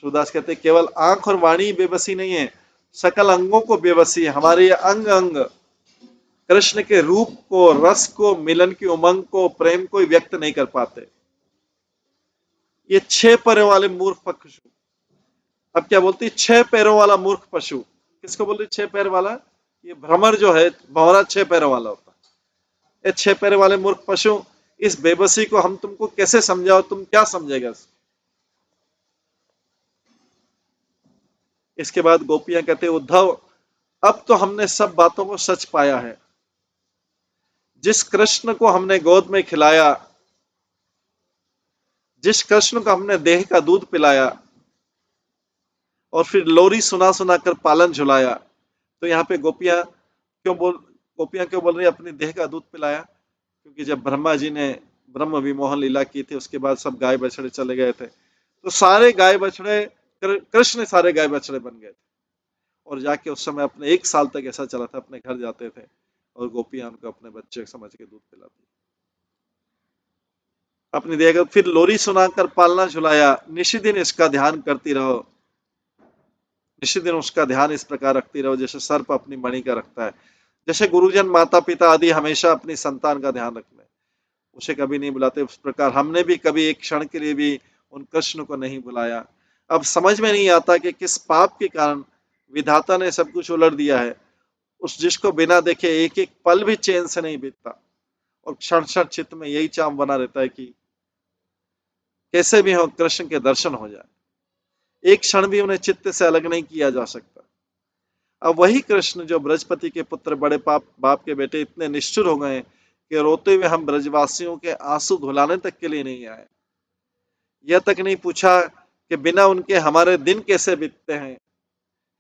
सूरदास कहते, केवल आंख और वाणी बेबसी नहीं है, सकल अंगों को बेबसी है। हमारे अंग अंग कृष्ण के रूप को, रस को, मिलन की उमंग को, प्रेम को व्यक्त नहीं कर पाते। ये 6 पैरों वाले मूर्ख पशु। अब क्या बोलती है? 6 पैरों वाला मूर्ख पशु। किसको बोल रही? 6 पैर वाला। ये भ्रमर जो है, भौरा 6 पैरों वाला होता है। ये 6 पैर वाले मूर्ख पशु, इस बेबसी को हम तुमको कैसे समझाओ? तुम क्या समझेगा? इसके बाद गोपियां कहते, उद्धव, अब तो हमने सब बातों को सच पाया है। जिस कृष्ण को हमने गोद में खिलाया, जिस कृष्ण को हमने देह का दूध पिलाया और फिर लोरी सुना सुना कर पालन झुलाया। तो यहाँ पे गोपियां क्यों बोल रही है अपनी देह का दूध पिलाया? क्योंकि जब ब्रह्मा जी ने ब्रह्म विमोहन लीला की थी, उसके बाद सब गाय बछड़े चले गए थे, तो सारे गाय बछड़े, कृष्ण सारे गाय बछड़े बन गए थे। और जाके उस समय अपने 1 साल तक ऐसा चला था, अपने घर जाते थे और गोपियां उनको अपने बच्चे समझ के दूध पिलाती। अपनी देह फिर लोरी सुनाकर पालना झुलाया, निशी दिन इसका ध्यान करती रहो। निशी दिन उसका ध्यान इस प्रकार रखती रहो जैसे सर्प अपनी मणि का रखता है। जैसे गुरुजन, माता पिता आदि हमेशा अपनी संतान का ध्यान रखते हैं, उसे कभी नहीं बुलाते, उस प्रकार हमने भी कभी एक क्षण के लिए भी उन कृष्ण को नहीं बुलाया। अब समझ में नहीं आता कि किस पाप के कारण विधाता ने सब कुछ उलट दिया है। उस जिसको बिना देखे एक एक पल भी चैन से नहीं बीतता, और क्षण क्षण चित्त में यही चाम बना रहता है कि कैसे भी हो कृष्ण के दर्शन हो जाए। एक क्षण भी उन्हें चित्त से अलग नहीं किया जा सकता। अब वही कृष्ण जो बृहस्पति के पुत्र, बड़े बाप के बेटे, इतने निष्ठुर हो गए कि रोते हुए हम ब्रजवासियों के आंसू धुलाने तक के लिए नहीं आए। यह तक नहीं पूछा कि बिना उनके हमारे दिन कैसे बीतते हैं।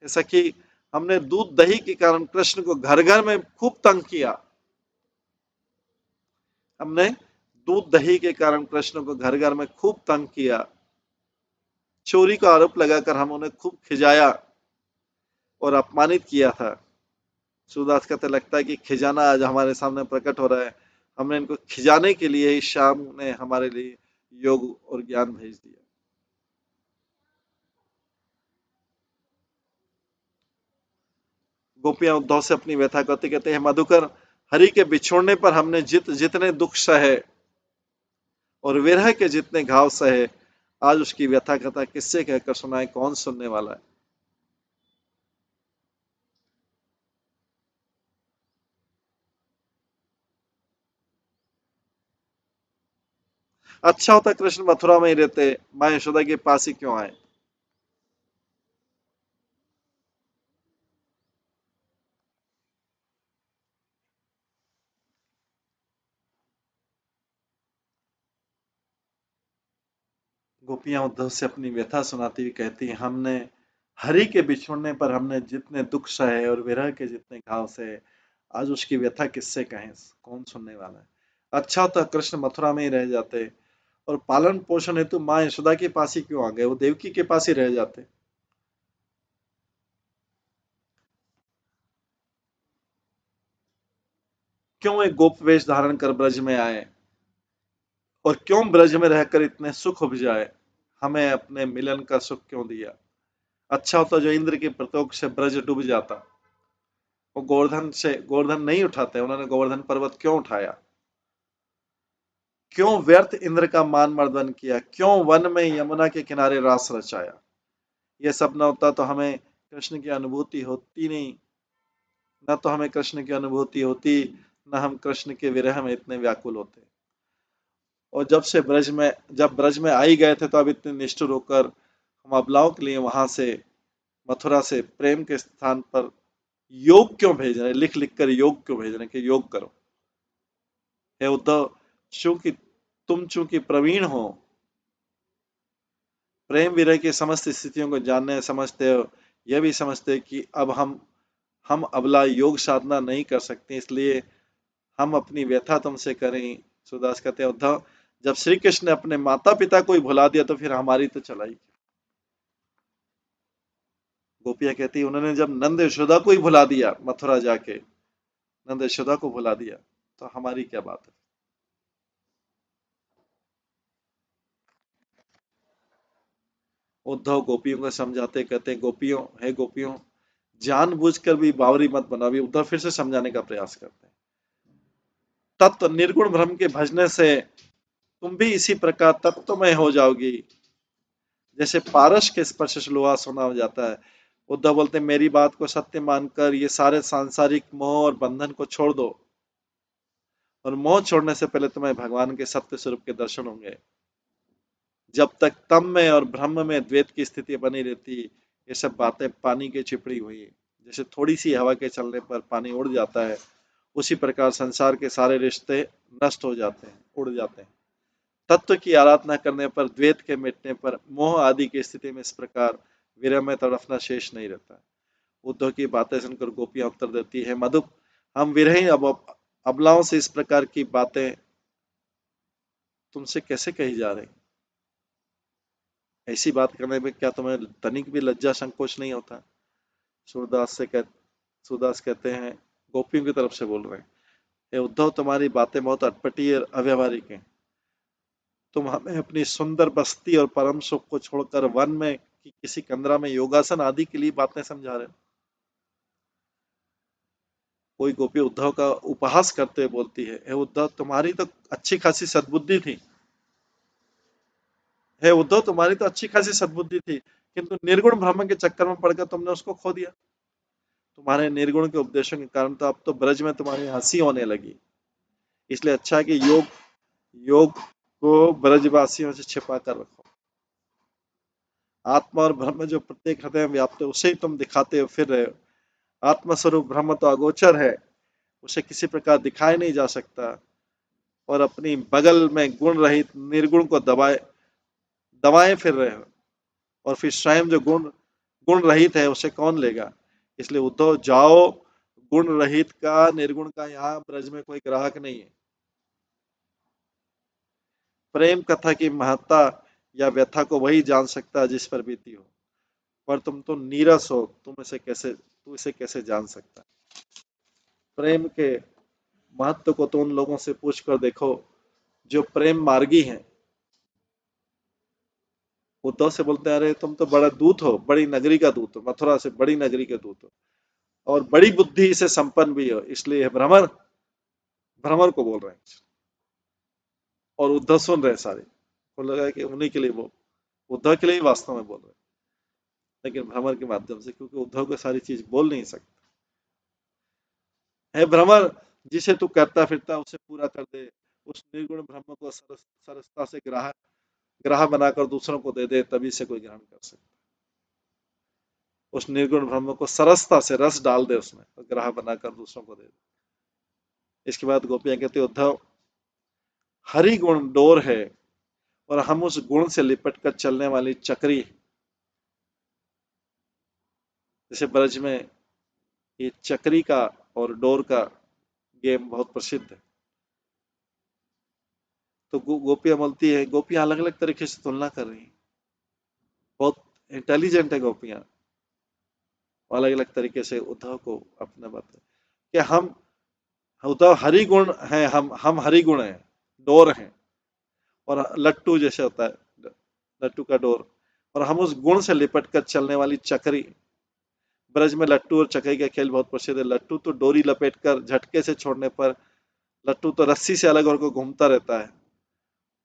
जैसा कि हमने दूध दही के कारण कृष्ण को घर घर में खूब तंग किया। हमने दूध दही के कारण कृष्ण को घर घर में खूब तंग किया। चोरी का आरोप लगाकर हम उन्हें खूब खिजाया और अपमानित किया था। सूरदास कहते, लगता है कि खिजाना आज हमारे सामने प्रकट हो रहा है। हमने इनको खिजाने के लिए ही शाम ने हमारे लिए योग और ज्ञान भेज दिया। गोपियां उद्धव से अपनी व्यथा करते कहते हैं, मधुकर, हरि के बिछोड़ने पर हमने जितने दुख सहे और विरह के जितने घाव सहे, आज उसकी व्यथा कथा किससे कहकर सुनाए? कौन सुनने वाला है? अच्छा होता कृष्ण मथुरा में ही रहते, माँ यशोदा के पास ही क्यों आए? गोपियां उद्धव से अपनी व्यथा सुनाती हुई कहती हैं, हमने हरि के बिछोड़ने पर हमने जितने दुख सहे और विरह के जितने घाव सहे, आज उसकी व्यथा किससे कहें? कौन सुनने वाला है? अच्छा होता कृष्ण मथुरा में ही रह जाते और पालन पोषण हेतु माँ यशोदा के पास ही क्यों आ गए? वो देवकी के पास ही रह जाते। क्यों एक गोप वेश धारण कर ब्रज में आए और क्यों ब्रज में रहकर इतने सुख उपजाए? हमें अपने मिलन का सुख क्यों दिया? अच्छा होता जो इंद्र के प्रकोप से ब्रज डूब जाता। वो गोवर्धन नहीं उठाते, उन्होंने गोवर्धन पर्वत क्यों उठाया? क्यों व्यर्थ इंद्र का मान मर्दन किया? क्यों वन में यमुना के किनारे रास रचाया? ये सब न होता तो हमें कृष्ण की अनुभूति होती नहीं, न तो हमें कृष्ण की अनुभूति होती, न हम कृष्ण के विरह में इतने व्याकुल होते। और जब ब्रज में आई गए थे तो अब इतने निष्ठुर होकर हम अबलाओं के लिए वहां से, मथुरा से प्रेम के स्थान पर योग क्यों भेज रहे हैं? लिख लिख कर योग क्यों भेज रहे हैं कि योग करो? हे उद्धव, चूंकि प्रवीण हो, प्रेम विरह की समस्त स्थितियों को जानने समझते हो, यह भी समझते हो कि अब हम अबला योग साधना नहीं कर सकते, इसलिए हम अपनी व्यथा तुमसे करें। सुदास कहते हैं, उद्धव, जब श्री कृष्ण ने अपने माता पिता को ही भुला दिया तो फिर हमारी तो चलाई। गोपियां कहती, उन्होंने जब नंद यशोदा को ही भुला दिया, मथुरा जाके नंद यशोदा को भुला दिया, तो हमारी क्या बात है? उद्धव गोपियों को समझाते कहते, गोपियों, हे गोपियों, जानबूझकर भी बावरी मत बनाओ। उद्धव फिर से समझाने का प्रयास करते हैं, तत्व निर्गुण ब्रह्म के भजने से तुम भी इसी प्रकार तत्वमय हो जाओगी, जैसे पारस के स्पर्श से लोहा सोना हो जाता है। उद्धव बोलते हैं, मेरी बात को सत्य मानकर ये सारे सांसारिक मोह और बंधन को छोड़ दो, और मोह छोड़ने से पहले तुम्हें भगवान के सत्य स्वरूप के दर्शन होंगे। जब तक तम में और ब्रह्म में द्वैत की स्थिति बनी रहती, ये सब बातें पानी की चिपड़ी हुई। जैसे थोड़ी सी हवा के चलने पर पानी उड़ जाता है, उसी प्रकार संसार के सारे रिश्ते नष्ट हो जाते हैं, उड़ जाते हैं। तत्व की आराधना करने पर, द्वैत के मिटने पर, मोह आदि की स्थिति में इस प्रकार विरह में तड़फना शेष नहीं रहता। उद्धव की बातें सुनकर गोपियां उत्तर देती है, मधुप, हम विरही अबलाओं से इस प्रकार की बातें तुमसे कैसे कही जा रही? ऐसी बात करने में क्या तुम्हें तनिक भी लज्जा संकोच नहीं होता? सूरदास कहते हैं, गोपियों की तरफ से बोल रहे हैं, हे उद्धव, तुम्हारी बातें बहुत अटपटी और अव्यवहारिक हैं। तुम हमें अपनी सुंदर बस्ती और परम सुख को छोड़कर वन में कि किसी कंदरा में योगासन आदि के लिए बातें समझा रहे हो। कोई गोपी उद्धव का उपहास करते हुए बोलती है, हे उद्धव, तुम्हारी तो अच्छी खासी सद्बुद्धि थी। हे उद्धव, तुम्हारी तो अच्छी खासी सद्बुद्धि थी, किंतु निर्गुण ब्रह्म के चक्कर में पड़कर तुमने उसको खो दिया। तुम्हारे निर्गुण के उपदेशों के कारण तो अब तो ब्रज में तुम्हारी हंसी होने लगी। इसलिए अच्छा है कि योग योग को ब्रजवासियों से छिपा कर रखो। आत्मा और ब्रह्म जो प्रत्येक हृदय में व्याप्त है, उसे ही तुम दिखाते हो फिर रहे हो। आत्मस्वरूप ब्रह्म तो अगोचर है, उसे किसी प्रकार दिखाया नहीं जा सकता, और अपनी बगल में गुण रहित निर्गुण को दबाए दबाए फिर रहे हो, और फिर स्वयं जो गुण गुण रहित है उसे कौन लेगा? इसलिए उद्धव, जाओ, गुण रहित का, निर्गुण का यहाँ ब्रज में कोई ग्राहक नहीं है। प्रेम कथा की महत्ता या व्यथा को वही जान सकता है जिस पर बीती हो, पर तुम तो नीरस हो, तू इसे कैसे जान सकता? प्रेम के महत्व को तो उन लोगों से पूछ कर देखो जो प्रेम मार्गी हैं। उद्धव से बोलते हैं, अरे तुम तो बड़ा दूत हो, बड़ी नगरी का दूत हो, मथुरा से बड़ी नगरी के दूत हो, और बड़ी बुद्धि से संपन्न भी हो, इसलिए भ्रमर भ्रमर को बोल रहे हैं। और उद्धव सुन रहे हैं सारे, को लगा कि उन्हीं के लिए वो उद्धव के लिए ही वास्तव में बोल रहे हैं, लेकिन भ्रमर के माध्यम से, क्योंकि उद्धव को सारी चीज बोल नहीं सकते। है भ्रमर, जिसे तू करता फिरता उसे पूरा कर दे, उस निर्गुण ब्रह्म को सरसता से ग्राह बनाकर दूसरों को दे दे, तभी से कोई ग्रहण कर सकता। उस निर्गुण ब्रह्म को सरसता से रस डाल दे उसमें, और ग्राह बनाकर दूसरों को दे दे। इसके बाद गोपियां कहते, उद्धव, हरि गुण डोर है, और हम उस गुण से लिपट कर चलने वाली चक्री। जैसे ब्रज में ये चक्री का और डोर का गेम बहुत प्रसिद्ध है। तो गोपियां बोलती है, गोपियां अलग अलग तरीके से तुलना कर रही हैं, बहुत इंटेलिजेंट है गोपियां, अलग अलग तरीके से उद्धव को अपना बात कि हम उद्धव हरि गुण है, हम हरि गुण है, डोर है, और लट्टू जैसे होता है, लट्टू का डोर, और हम उस गुण से लिपट कर चलने वाली चक्री। ब्रज में लट्टू और चक्री का खेल बहुत प्रसिद्ध है। लट्टू तो डोरी लपेट कर झटके से छोड़ने पर, लट्टू तो रस्सी से अलग होकर घूमता रहता है,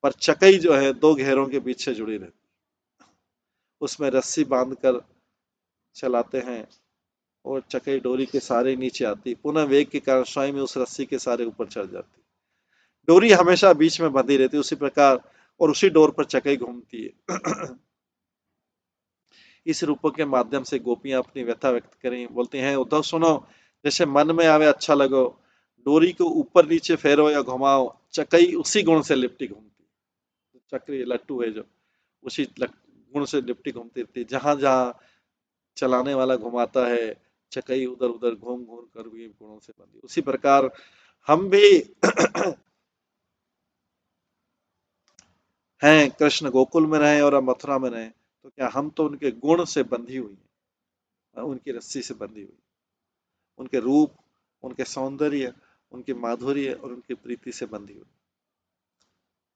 पर चकई जो है दो घेरों के बीच से जुड़ी रहती, उसमें रस्सी बांधकर चलाते हैं, और चकई डोरी के सारे नीचे आती, पुनः वेग के कारण स्वयं में उस रस्सी के सारे ऊपर चढ़ जाती। डोरी हमेशा बीच में बंधी रहती उसी प्रकार, और उसी डोर पर चकई घूमती है। इस रूपों के माध्यम से गोपियां अपनी व्यथा व्यक्त करें, बोलती हैं, उद्धव सुनो, जैसे मन में आवे अच्छा लगो, डोरी को ऊपर नीचे फेरो या घुमाओ, चकई उसी गुण से लिपटी घूमती। चक्री लट्टू है जो, उसी गुण से लिपटी घूमती रहती, जहां जहां चलाने वाला घुमाता है, चकई उधर उधर घूम घूम कर भी गुणों से बंधी। उसी प्रकार हम भी हैं, कृष्ण गोकुल में रहे और मथुरा में रहे, तो क्या हम तो उनके गुण से बंधी हुई है, उनकी रस्सी से बंधी हुई, उनके रूप, उनके सौंदर्य, उनके माधुर्य और उनकी प्रीति से बंधी हुई।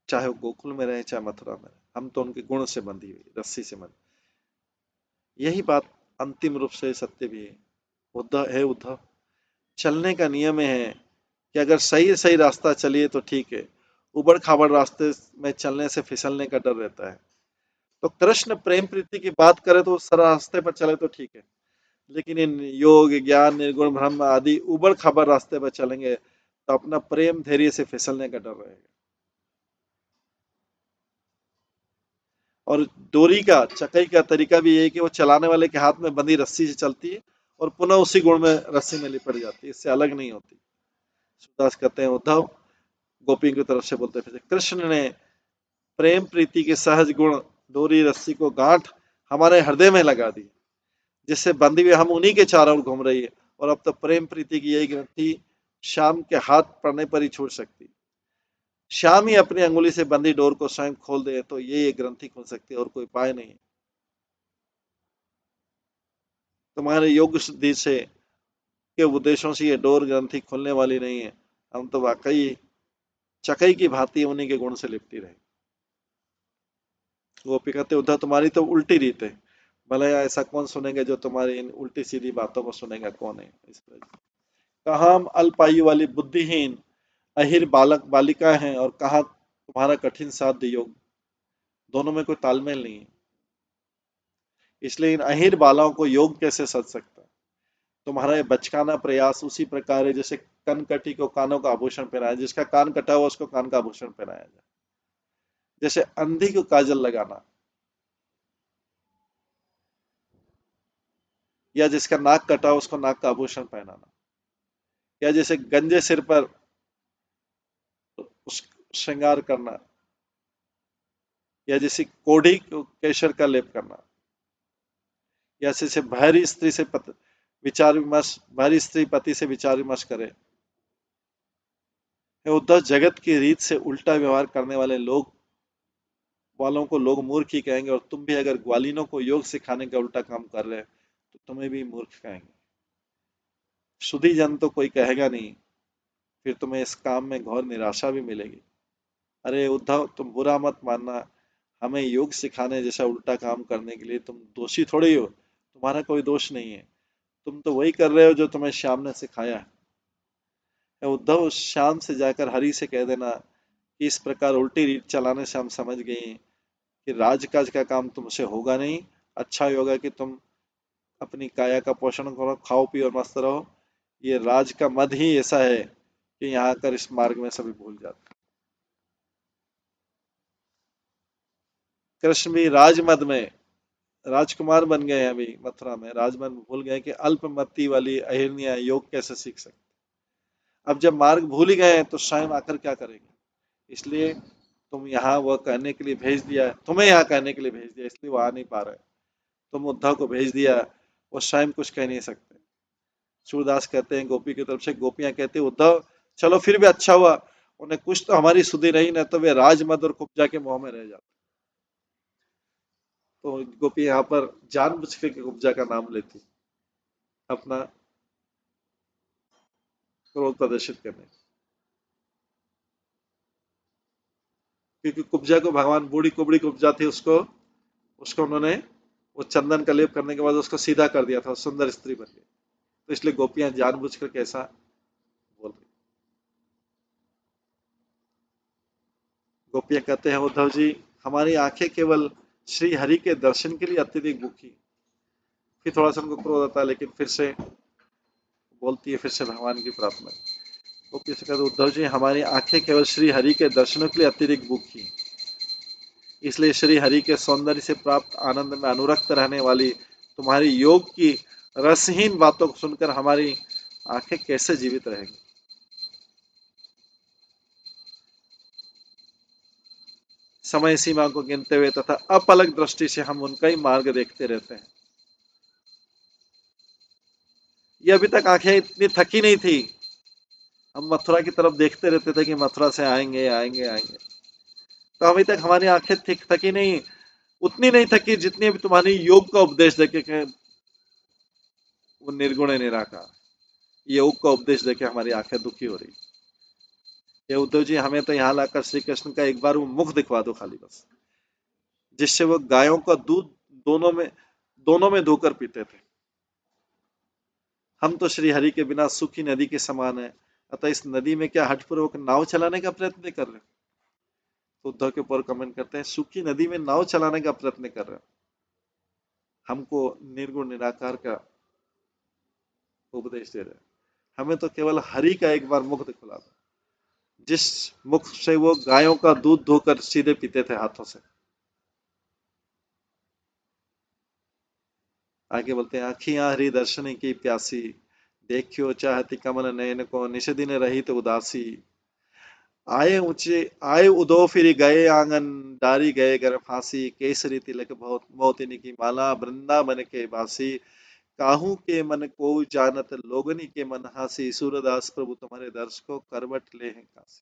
चाहे वो गोकुल में रहे चाहे मथुरा में रहे, हम तो उनके गुण से बंधी हुई, रस्सी से बंधी। यही बात अंतिम रूप से सत्य भी है। उद्धव, चलने का नियम है कि अगर सही सही रास्ता चलिए तो ठीक है, उबड़ खाबड़ रास्ते में चलने से फिसलने का डर रहता है। तो कृष्ण प्रेम प्रीति की बात करें तो उस रास्ते पर चले तो ठीक है, लेकिन इन योग ज्ञान निर्गुण ब्रह्म आदि उबड़ खाबड़ रास्ते पर चलेंगे तो अपना प्रेम धैर्य से फिसलने का डर रहेगा। और डोरी का चकई का तरीका भी ये है कि वो चलाने वाले के हाथ में बंधी रस्सी से चलती है और पुनः उसी गुण में रस्सी में लिपट जाती है, इससे अलग नहीं होती। सूरदास कहते हैं उद्धव गोपी की तरफ से बोलते थे, कृष्ण ने प्रेम प्रीति के सहज गुण डोरी रस्सी को गांठ हमारे हृदय में लगा दी, जिससे बंधी हुए हम उन्हीं के चारों ओर घूम रही है। और अब तो प्रेम प्रीति की यही ग्रंथि श्याम के हाथ पड़ने पर ही छूट सकती। श्याम ही अपनी अंगुली से बंधी डोर को स्वयं खोल दे तो ये ग्रंथि खुल सकती है, और कोई उपाय नहीं। तुम्हारे योग सिद्धि से के उद्देश्यों से ये डोर ग्रंथि खुलने वाली नहीं है। हम तो वाकई चकई की भांति उन्हीं के गुण से लिपटी रहे। गोपी कहते उद्धव तुम्हारी तो उल्टी रीत है, भले ऐसा कौन सुनेगा जो तुम्हारी इन उल्टी सीधी बातों को सुनेगा, कौन है इस तरह। कहा हम अल्पायु वाली बुद्धिहीन अहिर बालक बालिका हैं, और कहा तुम्हारा कठिन साध्य योग, दोनों में कोई तालमेल नहीं है। इसलिए इन अहिर बालाओं को योग कैसे सज सकता है। तुम्हारा ये बचकाना प्रयास उसी प्रकार है जैसे कनकटी को कानों का आभूषण पहनाया, जिसका कान कटा हुआ उसको कान का आभूषण पहनाया जाए, जैसे अंधी को काजल लगाना, या जिसका नाक कटा हो उसको नाक का आभूषण पहनाना, या जैसे गंजे सिर पर उस श्रृंगार करना, या जैसे कोढ़ी को केशर का लेप करना, या जैसे भारी स्त्री से विचार विमर्श, भारी स्त्री पति से विचार विमर्श करे। उद्धव जगत की रीत से उल्टा व्यवहार करने वाले लोग वालों को लोग मूर्ख ही कहेंगे, और तुम भी अगर ग्वालिनों को योग सिखाने का उल्टा काम कर रहे हैं तो तुम्हें भी मूर्ख कहेंगे। शुद्धि जन तो कोई कहेगा नहीं, फिर तुम्हें इस काम में घोर निराशा भी मिलेगी। अरे उद्धव तुम बुरा मत मानना, हमें योग सिखाने जैसा उल्टा काम करने के लिए तुम दोषी थोड़ी हो, तुम्हारा कोई दोष नहीं है। तुम तो वही कर रहे हो जो तुम्हें श्याम ने सिखाया है। उद्धव श्याम से जाकर हरि से कह देना कि इस प्रकार उल्टी रीत चलाने से हम समझ गए हैं कि राजकाज का काम तुमसे होगा नहीं। अच्छा होगा कि तुम अपनी काया का पोषण करो, खाओ पियो और मस्त रहो। ये राज का मद ही ऐसा है कि यहाँ आकर इस मार्ग में सभी भूल जाते। कृष्ण भी राजमद में राजकुमार बन गए हैं, अभी मथुरा में राजमद में भूल गए कि अल्पमति वाली अहिर्निया योग कैसे सीख सकते। अब जब मार्ग भूल ही गए हैं तो स्वयं आकर क्या करेंगे। इसलिए तुम यहाँ वह कहने के लिए भेज दिया, तुम्हें यहाँ कहने के लिए भेज दिया, इसलिए वो आ नहीं पा रहे। तुम उद्धव को भेज दिया, वो स्वयं कुछ कह नहीं सकते। सूरदास कहते हैं गोपी की तरफ से, गोपियां कहते हैं उद्धव चलो फिर भी अच्छा हुआ, उन्हें कुछ तो हमारी सुधि रही, न तो वे राजमद और कुब्जा के मुंह में रह जाते। तो गोपी यहाँ पर जानबूझ के कुब्जा का नाम लेती, अपना क्रोध प्रदर्शित करने। क्योंकि कुब्जा को भगवान, बूढ़ी कुबड़ी कुब्जा थी, उसको उसको उन्होंने वो चंदन का लेप करने के बाद उसको सीधा कर दिया था, सुंदर स्त्री बन गई। तो इसलिए गोपियां जानबूझकर कैसा बोल रही। गोपियां कहते हैं उद्धव जी हमारी आंखें केवल श्री हरि के दर्शन के लिए अत्यधिक भूखी। फिर थोड़ा सा उनको क्रोध आता है, लेकिन फिर से बोलती है, फिर से भगवान की प्रार्थना। गोपी से कहते उद्धव जी हमारी आंखें केवल श्री हरि के दर्शनों के लिए अत्यधिक भूखी, इसलिए श्री हरि के सौंदर्य से प्राप्त आनंद में अनुरक्त रहने वाली तुम्हारी योग की रसहीन बातों को सुनकर हमारी आंखें कैसे जीवित रहेंगी। समय सीमा को गिनते हुए तथा अपलक दृष्टि से हम उनका ही मार्ग देखते रहते हैं। ये अभी तक आंखें इतनी थकी नहीं थी, हम मथुरा की तरफ देखते रहते थे कि मथुरा से आएंगे आएंगे आएंगे। तो अभी तक हमारी आंखें थकी नहीं, उतनी नहीं थकी जितनी अभी तुम्हारी योग का उपदेश देखे के वो निर्गुण निराकार योग का उपदेश देखे हमारी आंखें दुखी हो रही। ये उद्धव जी हमें तो यहाँ लाकर श्री कृष्ण का एक बार वो मुख दिखवा दो खाली बस, जिससे वो गायों का दूध दोनों में धोकर पीते थे। हम तो श्री हरि के बिना सूखी नदी के समान है, अतः इस नदी में क्या हठपूर्वक नाव चलाने का प्रयत्न कर रहे हो? तो उद्धव के ऊपर कमेंट करते हैं, सूखी नदी में नाव चलाने का प्रयत्न कर रहे हो। हमको निर्गुण निराकार का उपदेश दे रहे हैं। हमें तो केवल हरि का एक बार मुख दिखला दो, जिस मुख से वो गायों का दूध धोकर सीधे पीते थे हाथों से। आगे बोलते हैं, आखियां हरि दर्शन की प्यासी, देखियो चाहती कमल नयन को, निश दिन रही तो उदासी। आए ऊंचे आए उदो फिर गए आंगन, डारी गए घर फांसी, केसरी तिलक बहुत मोतिनी की माला, वृंदावन के बासी। काहू के मन को जानत, लोगनी के मन हासी, सूरदास प्रभु तुम्हारे दर्श को, करवट ले हैं कासी।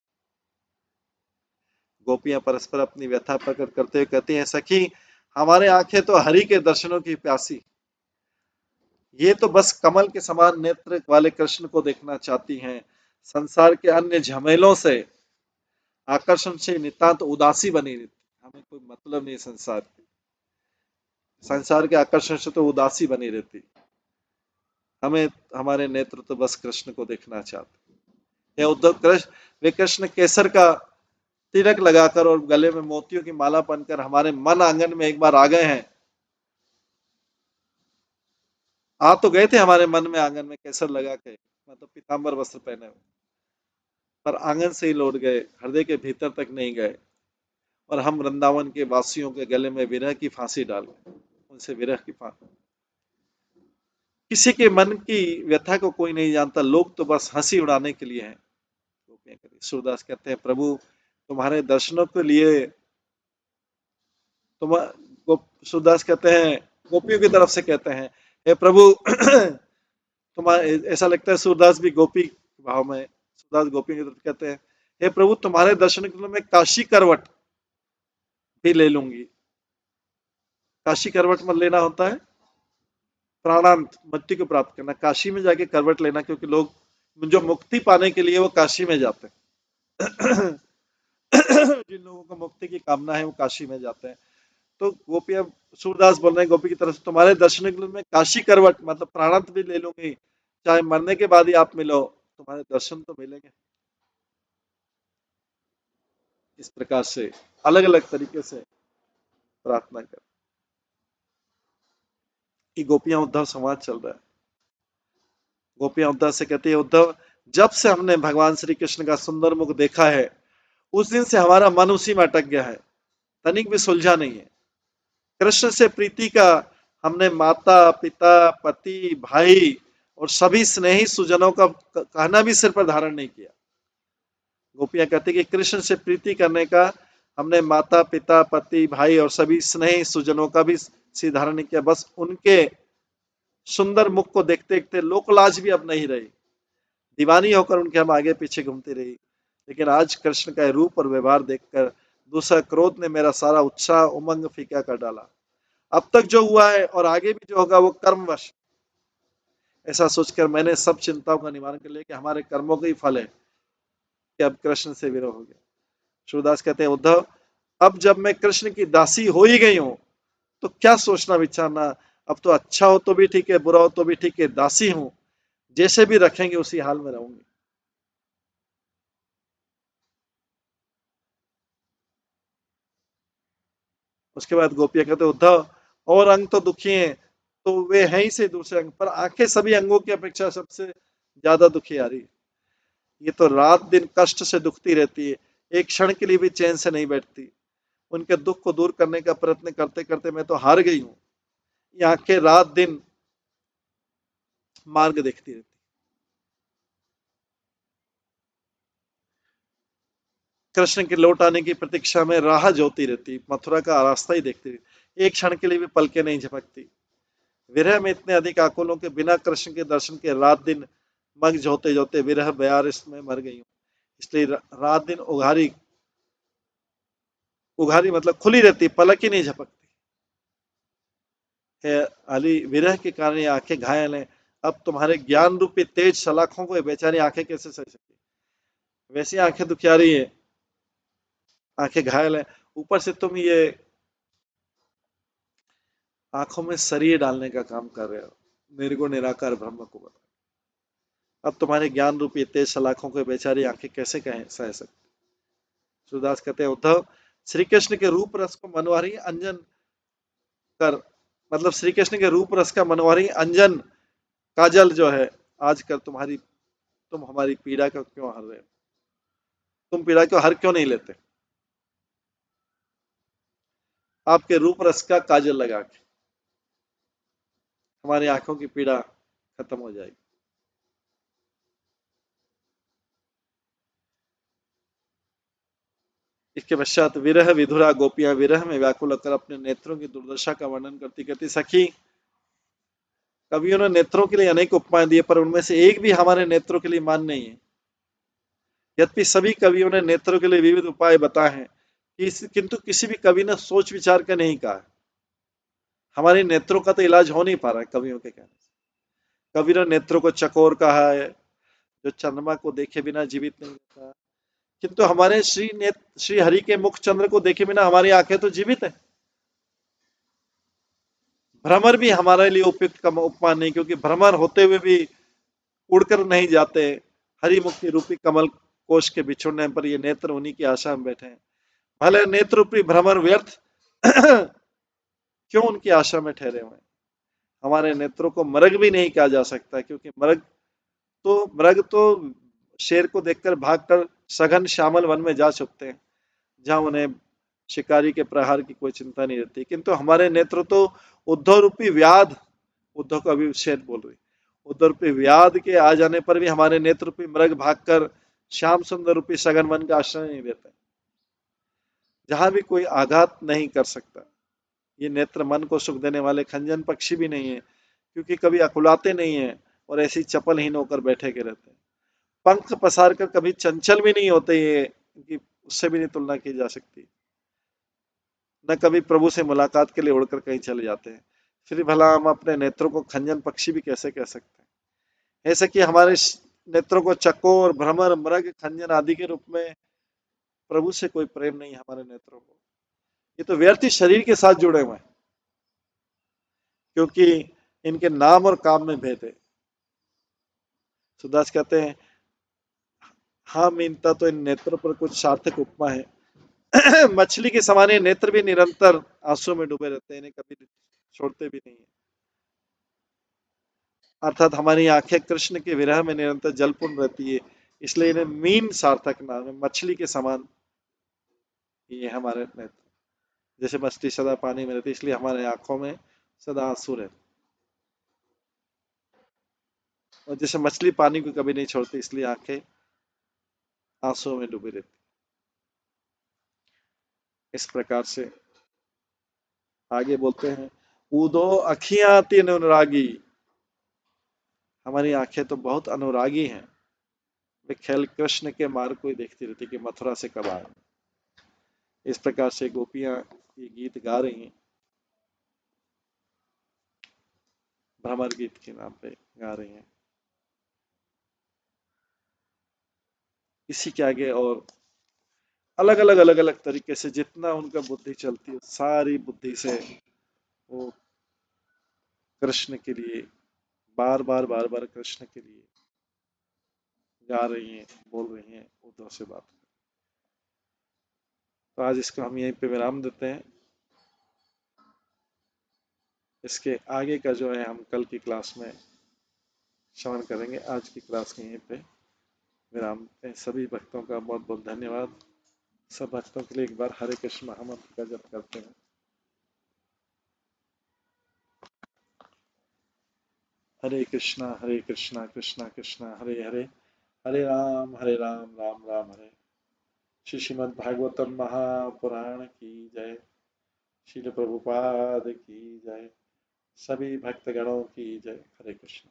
गोपियां परस्पर अपनी व्यथा प्रकट करते हुए कहती हैं, सखी हमारे आंखें तो हरि के दर्शनों की प्यासी, ये तो बस कमल के समान नेत्र वाले कृष्ण को देखना चाहती हैं। संसार के अन्य झमेलों से, आकर्षण से नितांत उदासी बनी रहती, हमें कोई मतलब नहीं संसार के, संसार के आकर्षण से तो उदासी बनी रहती। हमें हमारे नेत्र तो बस कृष्ण को देखना चाहते। ये उद्धव कृष्ण, वे कृष्ण केसर का तिलक लगाकर और गले में मोतियों की माला पहनकर हमारे मन आंगन में एक बार आ गए हैं। आ तो गए थे हमारे मन में आंगन में केसर लगा के, मतलब पीतांबर वस्त्र पहने हुए, पर आंगन से ही लौट गए, हृदय के भीतर तक नहीं गए। और हम वृंदावन के वासियों के गले में विरह की फांसी डाल गए, उनसे विरह की फांसी। किसी के मन की व्यथा को कोई नहीं जानता, लोग तो बस हंसी उड़ाने के लिए हैं। सूरदास कहते हैं, प्रभु तुम्हारे दर्शनों के लिए तुम, सूरदास कहते हैं, गोपियों की तरफ से कहते हैं, हे प्रभु तुम्हारे, ऐसा लगता है सूरदास भी गोपी भाव में, सूरदास गोपियों की तरफ कहते हैं, हे प्रभु तुम्हारे दर्शन के लिए मैं काशी करवट भी ले लूंगी। काशी करवट मत लेना होता है प्राणांत, मुक्ति को प्राप्त करना, काशी में जाके करवट लेना, क्योंकि लोग जो मुक्ति पाने के लिए वो काशी में जाते हैं। जिन लोगों को मुक्ति की कामना है वो काशी में जाते हैं। तो गोपियां, सूरदास बोल रहे हैं गोपी की तरफ से, तुम्हारे दर्शन के लिए मैं काशी करवट मतलब प्राणांत भी ले लूंगी, चाहे मरने के बाद ही आप मिलो, तुम्हारे दर्शन तो मिलेंगे। इस प्रकार से अलग अलग तरीके से प्रार्थना कर, ये गोपियां उद्धव संवाद चल रहा है। गोपियां उद्धव से कहती है, उद्धव जब से हमने भगवान श्री कृष्ण का सुंदर मुख देखा है, उस दिन से हमारा मन उसी में अटक गया है, तनिक भी सुलझा नहीं है। कृष्ण से प्रीति का हमने माता पिता पति भाई और सभी स्नेही सुजनों का कहना भी सिर पर धारण नहीं किया। गोपियां कहती कि कृष्ण से प्रीति करने का हमने माता पिता पति भाई और सभी स्नेही सुजनों का भी सिर धारण नहीं किया, बस उनके सुंदर मुख को देखते देखते लोकलाज भी अब नहीं रही, दीवानी होकर उनके हम आगे पीछे घूमती रही। लेकिन आज कृष्ण का रूप और व्यवहार देखकर दूसरा क्रोध ने मेरा सारा उत्साह उमंग फीका कर डाला। अब तक जो हुआ है और आगे भी जो होगा वो कर्मवश, ऐसा सोचकर मैंने सब चिंताओं का निवारण कर लिया कि हमारे कर्मों का ही फल है कि अब कृष्ण से विरह हो गया। सूरदास कहते हैं, उद्धव अब जब मैं कृष्ण की दासी हो ही गई हूं तो क्या सोचना विचारना, अब तो अच्छा हो तो भी ठीक है, बुरा हो तो भी ठीक है, दासी हूं, जैसे भी रखेंगे उसी हाल में रहूंगी। उसके बाद गोपियां कहते, उद्धव और अंग तो दुखी हैं, तो वे हैं ही से दूसरे अंग, पर आंखें सभी अंगों की अपेक्षा सबसे ज्यादा दुखी आ रही है। ये तो रात दिन कष्ट से दुखती रहती है, एक क्षण के लिए भी चैन से नहीं बैठती। उनके दुख को दूर करने का प्रयत्न करते करते मैं तो हार गई हूँ। ये आंखें रात दिन मार्ग देखती रहती, कृष्ण के लौट आने की प्रतीक्षा में राह जोती रहती, मथुरा का रास्ता ही देखती रहती, एक क्षण के लिए भी पलके नहीं झपकती। विरह में इतने अधिक आकुलों के बिना कृष्ण के दर्शन के रात दिन मग जोते जोते विरह बयारिश में मर गई हूँ। इसलिए रात दिन उघारी उघारी मतलब खुली रहती, पलक ही नहीं झपकती है। अली विरह के कारण ये आंखें घायल हैं, अब तुम्हारे ज्ञान रूपी तेज सलाखों को ये बेचारी आंखें कैसे सह सकती, वैसी आंखें दुखियारी है, आंखें घायल है, ऊपर से तुम ये आंखों में शरीर डालने का काम कर रहे हो, निर्गुण निराकार ब्रह्म को बता। अब तुम्हारे ज्ञान रूपी तेज सलाखों को बेचारी आंखें कैसे कहें सह सकती। सूरदास कहते हैं उद्धव, श्री कृष्ण के रूप रस को मनवारी अंजन कर, मतलब श्री कृष्ण के रूप रस का मनवारी अंजन काजल जो है आज कर तुम्हारी, तुम हमारी पीड़ा को क्यों हर रहे हो, तुम पीड़ा को हर क्यों नहीं लेते। आपके रूप रस का काजल लगा के हमारी आंखों की पीड़ा खत्म हो जाएगी। इसके पश्चात विरह विधुरा गोपियां विरह में व्याकुल होकर अपने नेत्रों की दुर्दशा का वर्णन करती कहती, सखी कवियों ने नेत्रों के लिए अनेक उपमाएं दिए पर उनमें से एक भी हमारे नेत्रों के लिए मान नहीं है। यद्यपि सभी कवियों ने नेत्रों के लिए विविध उपाय बताए हैं, किंतु किसी भी कवि ने सोच विचार कर नहीं कहा। हमारे नेत्रों का तो इलाज हो नहीं पा रहा है कवियों के कहने से। कवि ने नेत्रों को चकोर कहा है, जो चंद्रमा को देखे बिना जीवित नहीं रहता, किंतु हमारे श्री हरि के मुख चंद्र को देखे बिना हमारी आंखें तो जीवित है। भ्रमर भी हमारे लिए उपयुक्त उपमा नहीं, क्योंकि भ्रमर होते हुए भी उड़कर नहीं जाते। हरिमुक्ति रूपी कमल कोश के बिछुड़ने पर ये नेत्र उन्हीं की आशा में बैठे हैं। भले नेत्र रूपी भ्रमर व्यर्थ क्यों उनकी आशा में ठहरे हुए हैं। हमारे नेत्रों को मृग भी नहीं कहा जा सकता, क्योंकि मृग तो शेर को देखकर भागकर सघन श्यामल वन में जा छुपते हैं, जहां उन्हें शिकारी के प्रहार की कोई चिंता नहीं रहती। किंतु हमारे नेत्र तो उद्धव रूपी व्याध, उद्धव को अभी शेर बोल रही, उद्धव रूपी व्याध के आ जाने पर भी हमारे नेत्र रूपी मृग भागकर श्याम सुंदर रूपी सघन वन का आश्रय नहीं देते, जहां भी कोई आघात नहीं कर सकता। ये नेत्र मन को सुख देने वाले खंजन पक्षी भी नहीं है, क्योंकि कभी अकुलाते नहीं है और ऐसी चपलहीन होकर बैठे के रहते हैं। पंख पसार कर कभी चंचल भी नहीं होते ये, क्योंकि उससे भी नहीं तुलना की जा सकती। न कभी प्रभु से मुलाकात के लिए उड़कर कहीं चले जाते हैं, फिर भला हम अपने नेत्रों को खंजन पक्षी भी कैसे कह सकते हैं। ऐसे कि हमारे नेत्रों को चकोर भ्रमर मृग खंजन आदि के रूप में प्रभु से कोई प्रेम नहीं है हमारे नेत्रों को। ये तो व्यर्थ ही शरीर के साथ जुड़े हुए हैं, क्योंकि इनके नाम और काम में भेद है। सुदास कहते हैं, हाँ मीनता तो इन नेत्रों पर कुछ सार्थक उपमा है। मछली के समान ये नेत्र भी निरंतर आंसू में डूबे रहते हैं, इन्हें कभी छोड़ते भी नहीं है। अर्थात हमारी आंखें कृष्ण के विरह में निरंतर जलपूर्ण रहती है, इसलिए इन्हें मीन सार्थक नाम है, मछली के समान ये हमारे नेत्र। जैसे मछली सदा पानी में रहती है, इसलिए हमारे आंखों में सदा आंसू रहते, और जैसे मछली पानी को कभी नहीं छोड़ती, इसलिए आंखें आंसुओं में डूबी रहती। इस प्रकार से आगे बोलते हैं, उदो अखियां तीन अनुरागी, हमारी आंखें तो बहुत अनुरागी हैं, वे खेल कृष्ण के मार्ग को ही देखती रहती कि मथुरा से कब आए। इस प्रकार से गोपियां ये गीत गा रही हैं, भ्रमर गीत के नाम पे गा रही हैं। इसी के आगे और अलग अलग तरीके से जितना उनका बुद्धि चलती है, सारी बुद्धि से वो कृष्ण के लिए बार बार कृष्ण के लिए गा रही हैं, बोल रही हैं, उद्धव से बात। तो आज इसको हम यहीं पे विराम देते हैं। इसके आगे का जो है हम कल की क्लास में श्रवण करेंगे। आज की क्लास के यहीं पे विराम देते हैं। सभी भक्तों का बहुत बहुत धन्यवाद। सब भक्तों के लिए एक बार हरे कृष्ण महामंत्र का जप करते हैं। हरे कृष्णा कृष्णा कृष्णा हरे हरे, हरे राम राम राम हरे। श्री श्रीमद् भागवतम महापुराण की जय। श्रील प्रभुपाद की जय। सभी भक्तगणों की जय। हरे कृष्ण।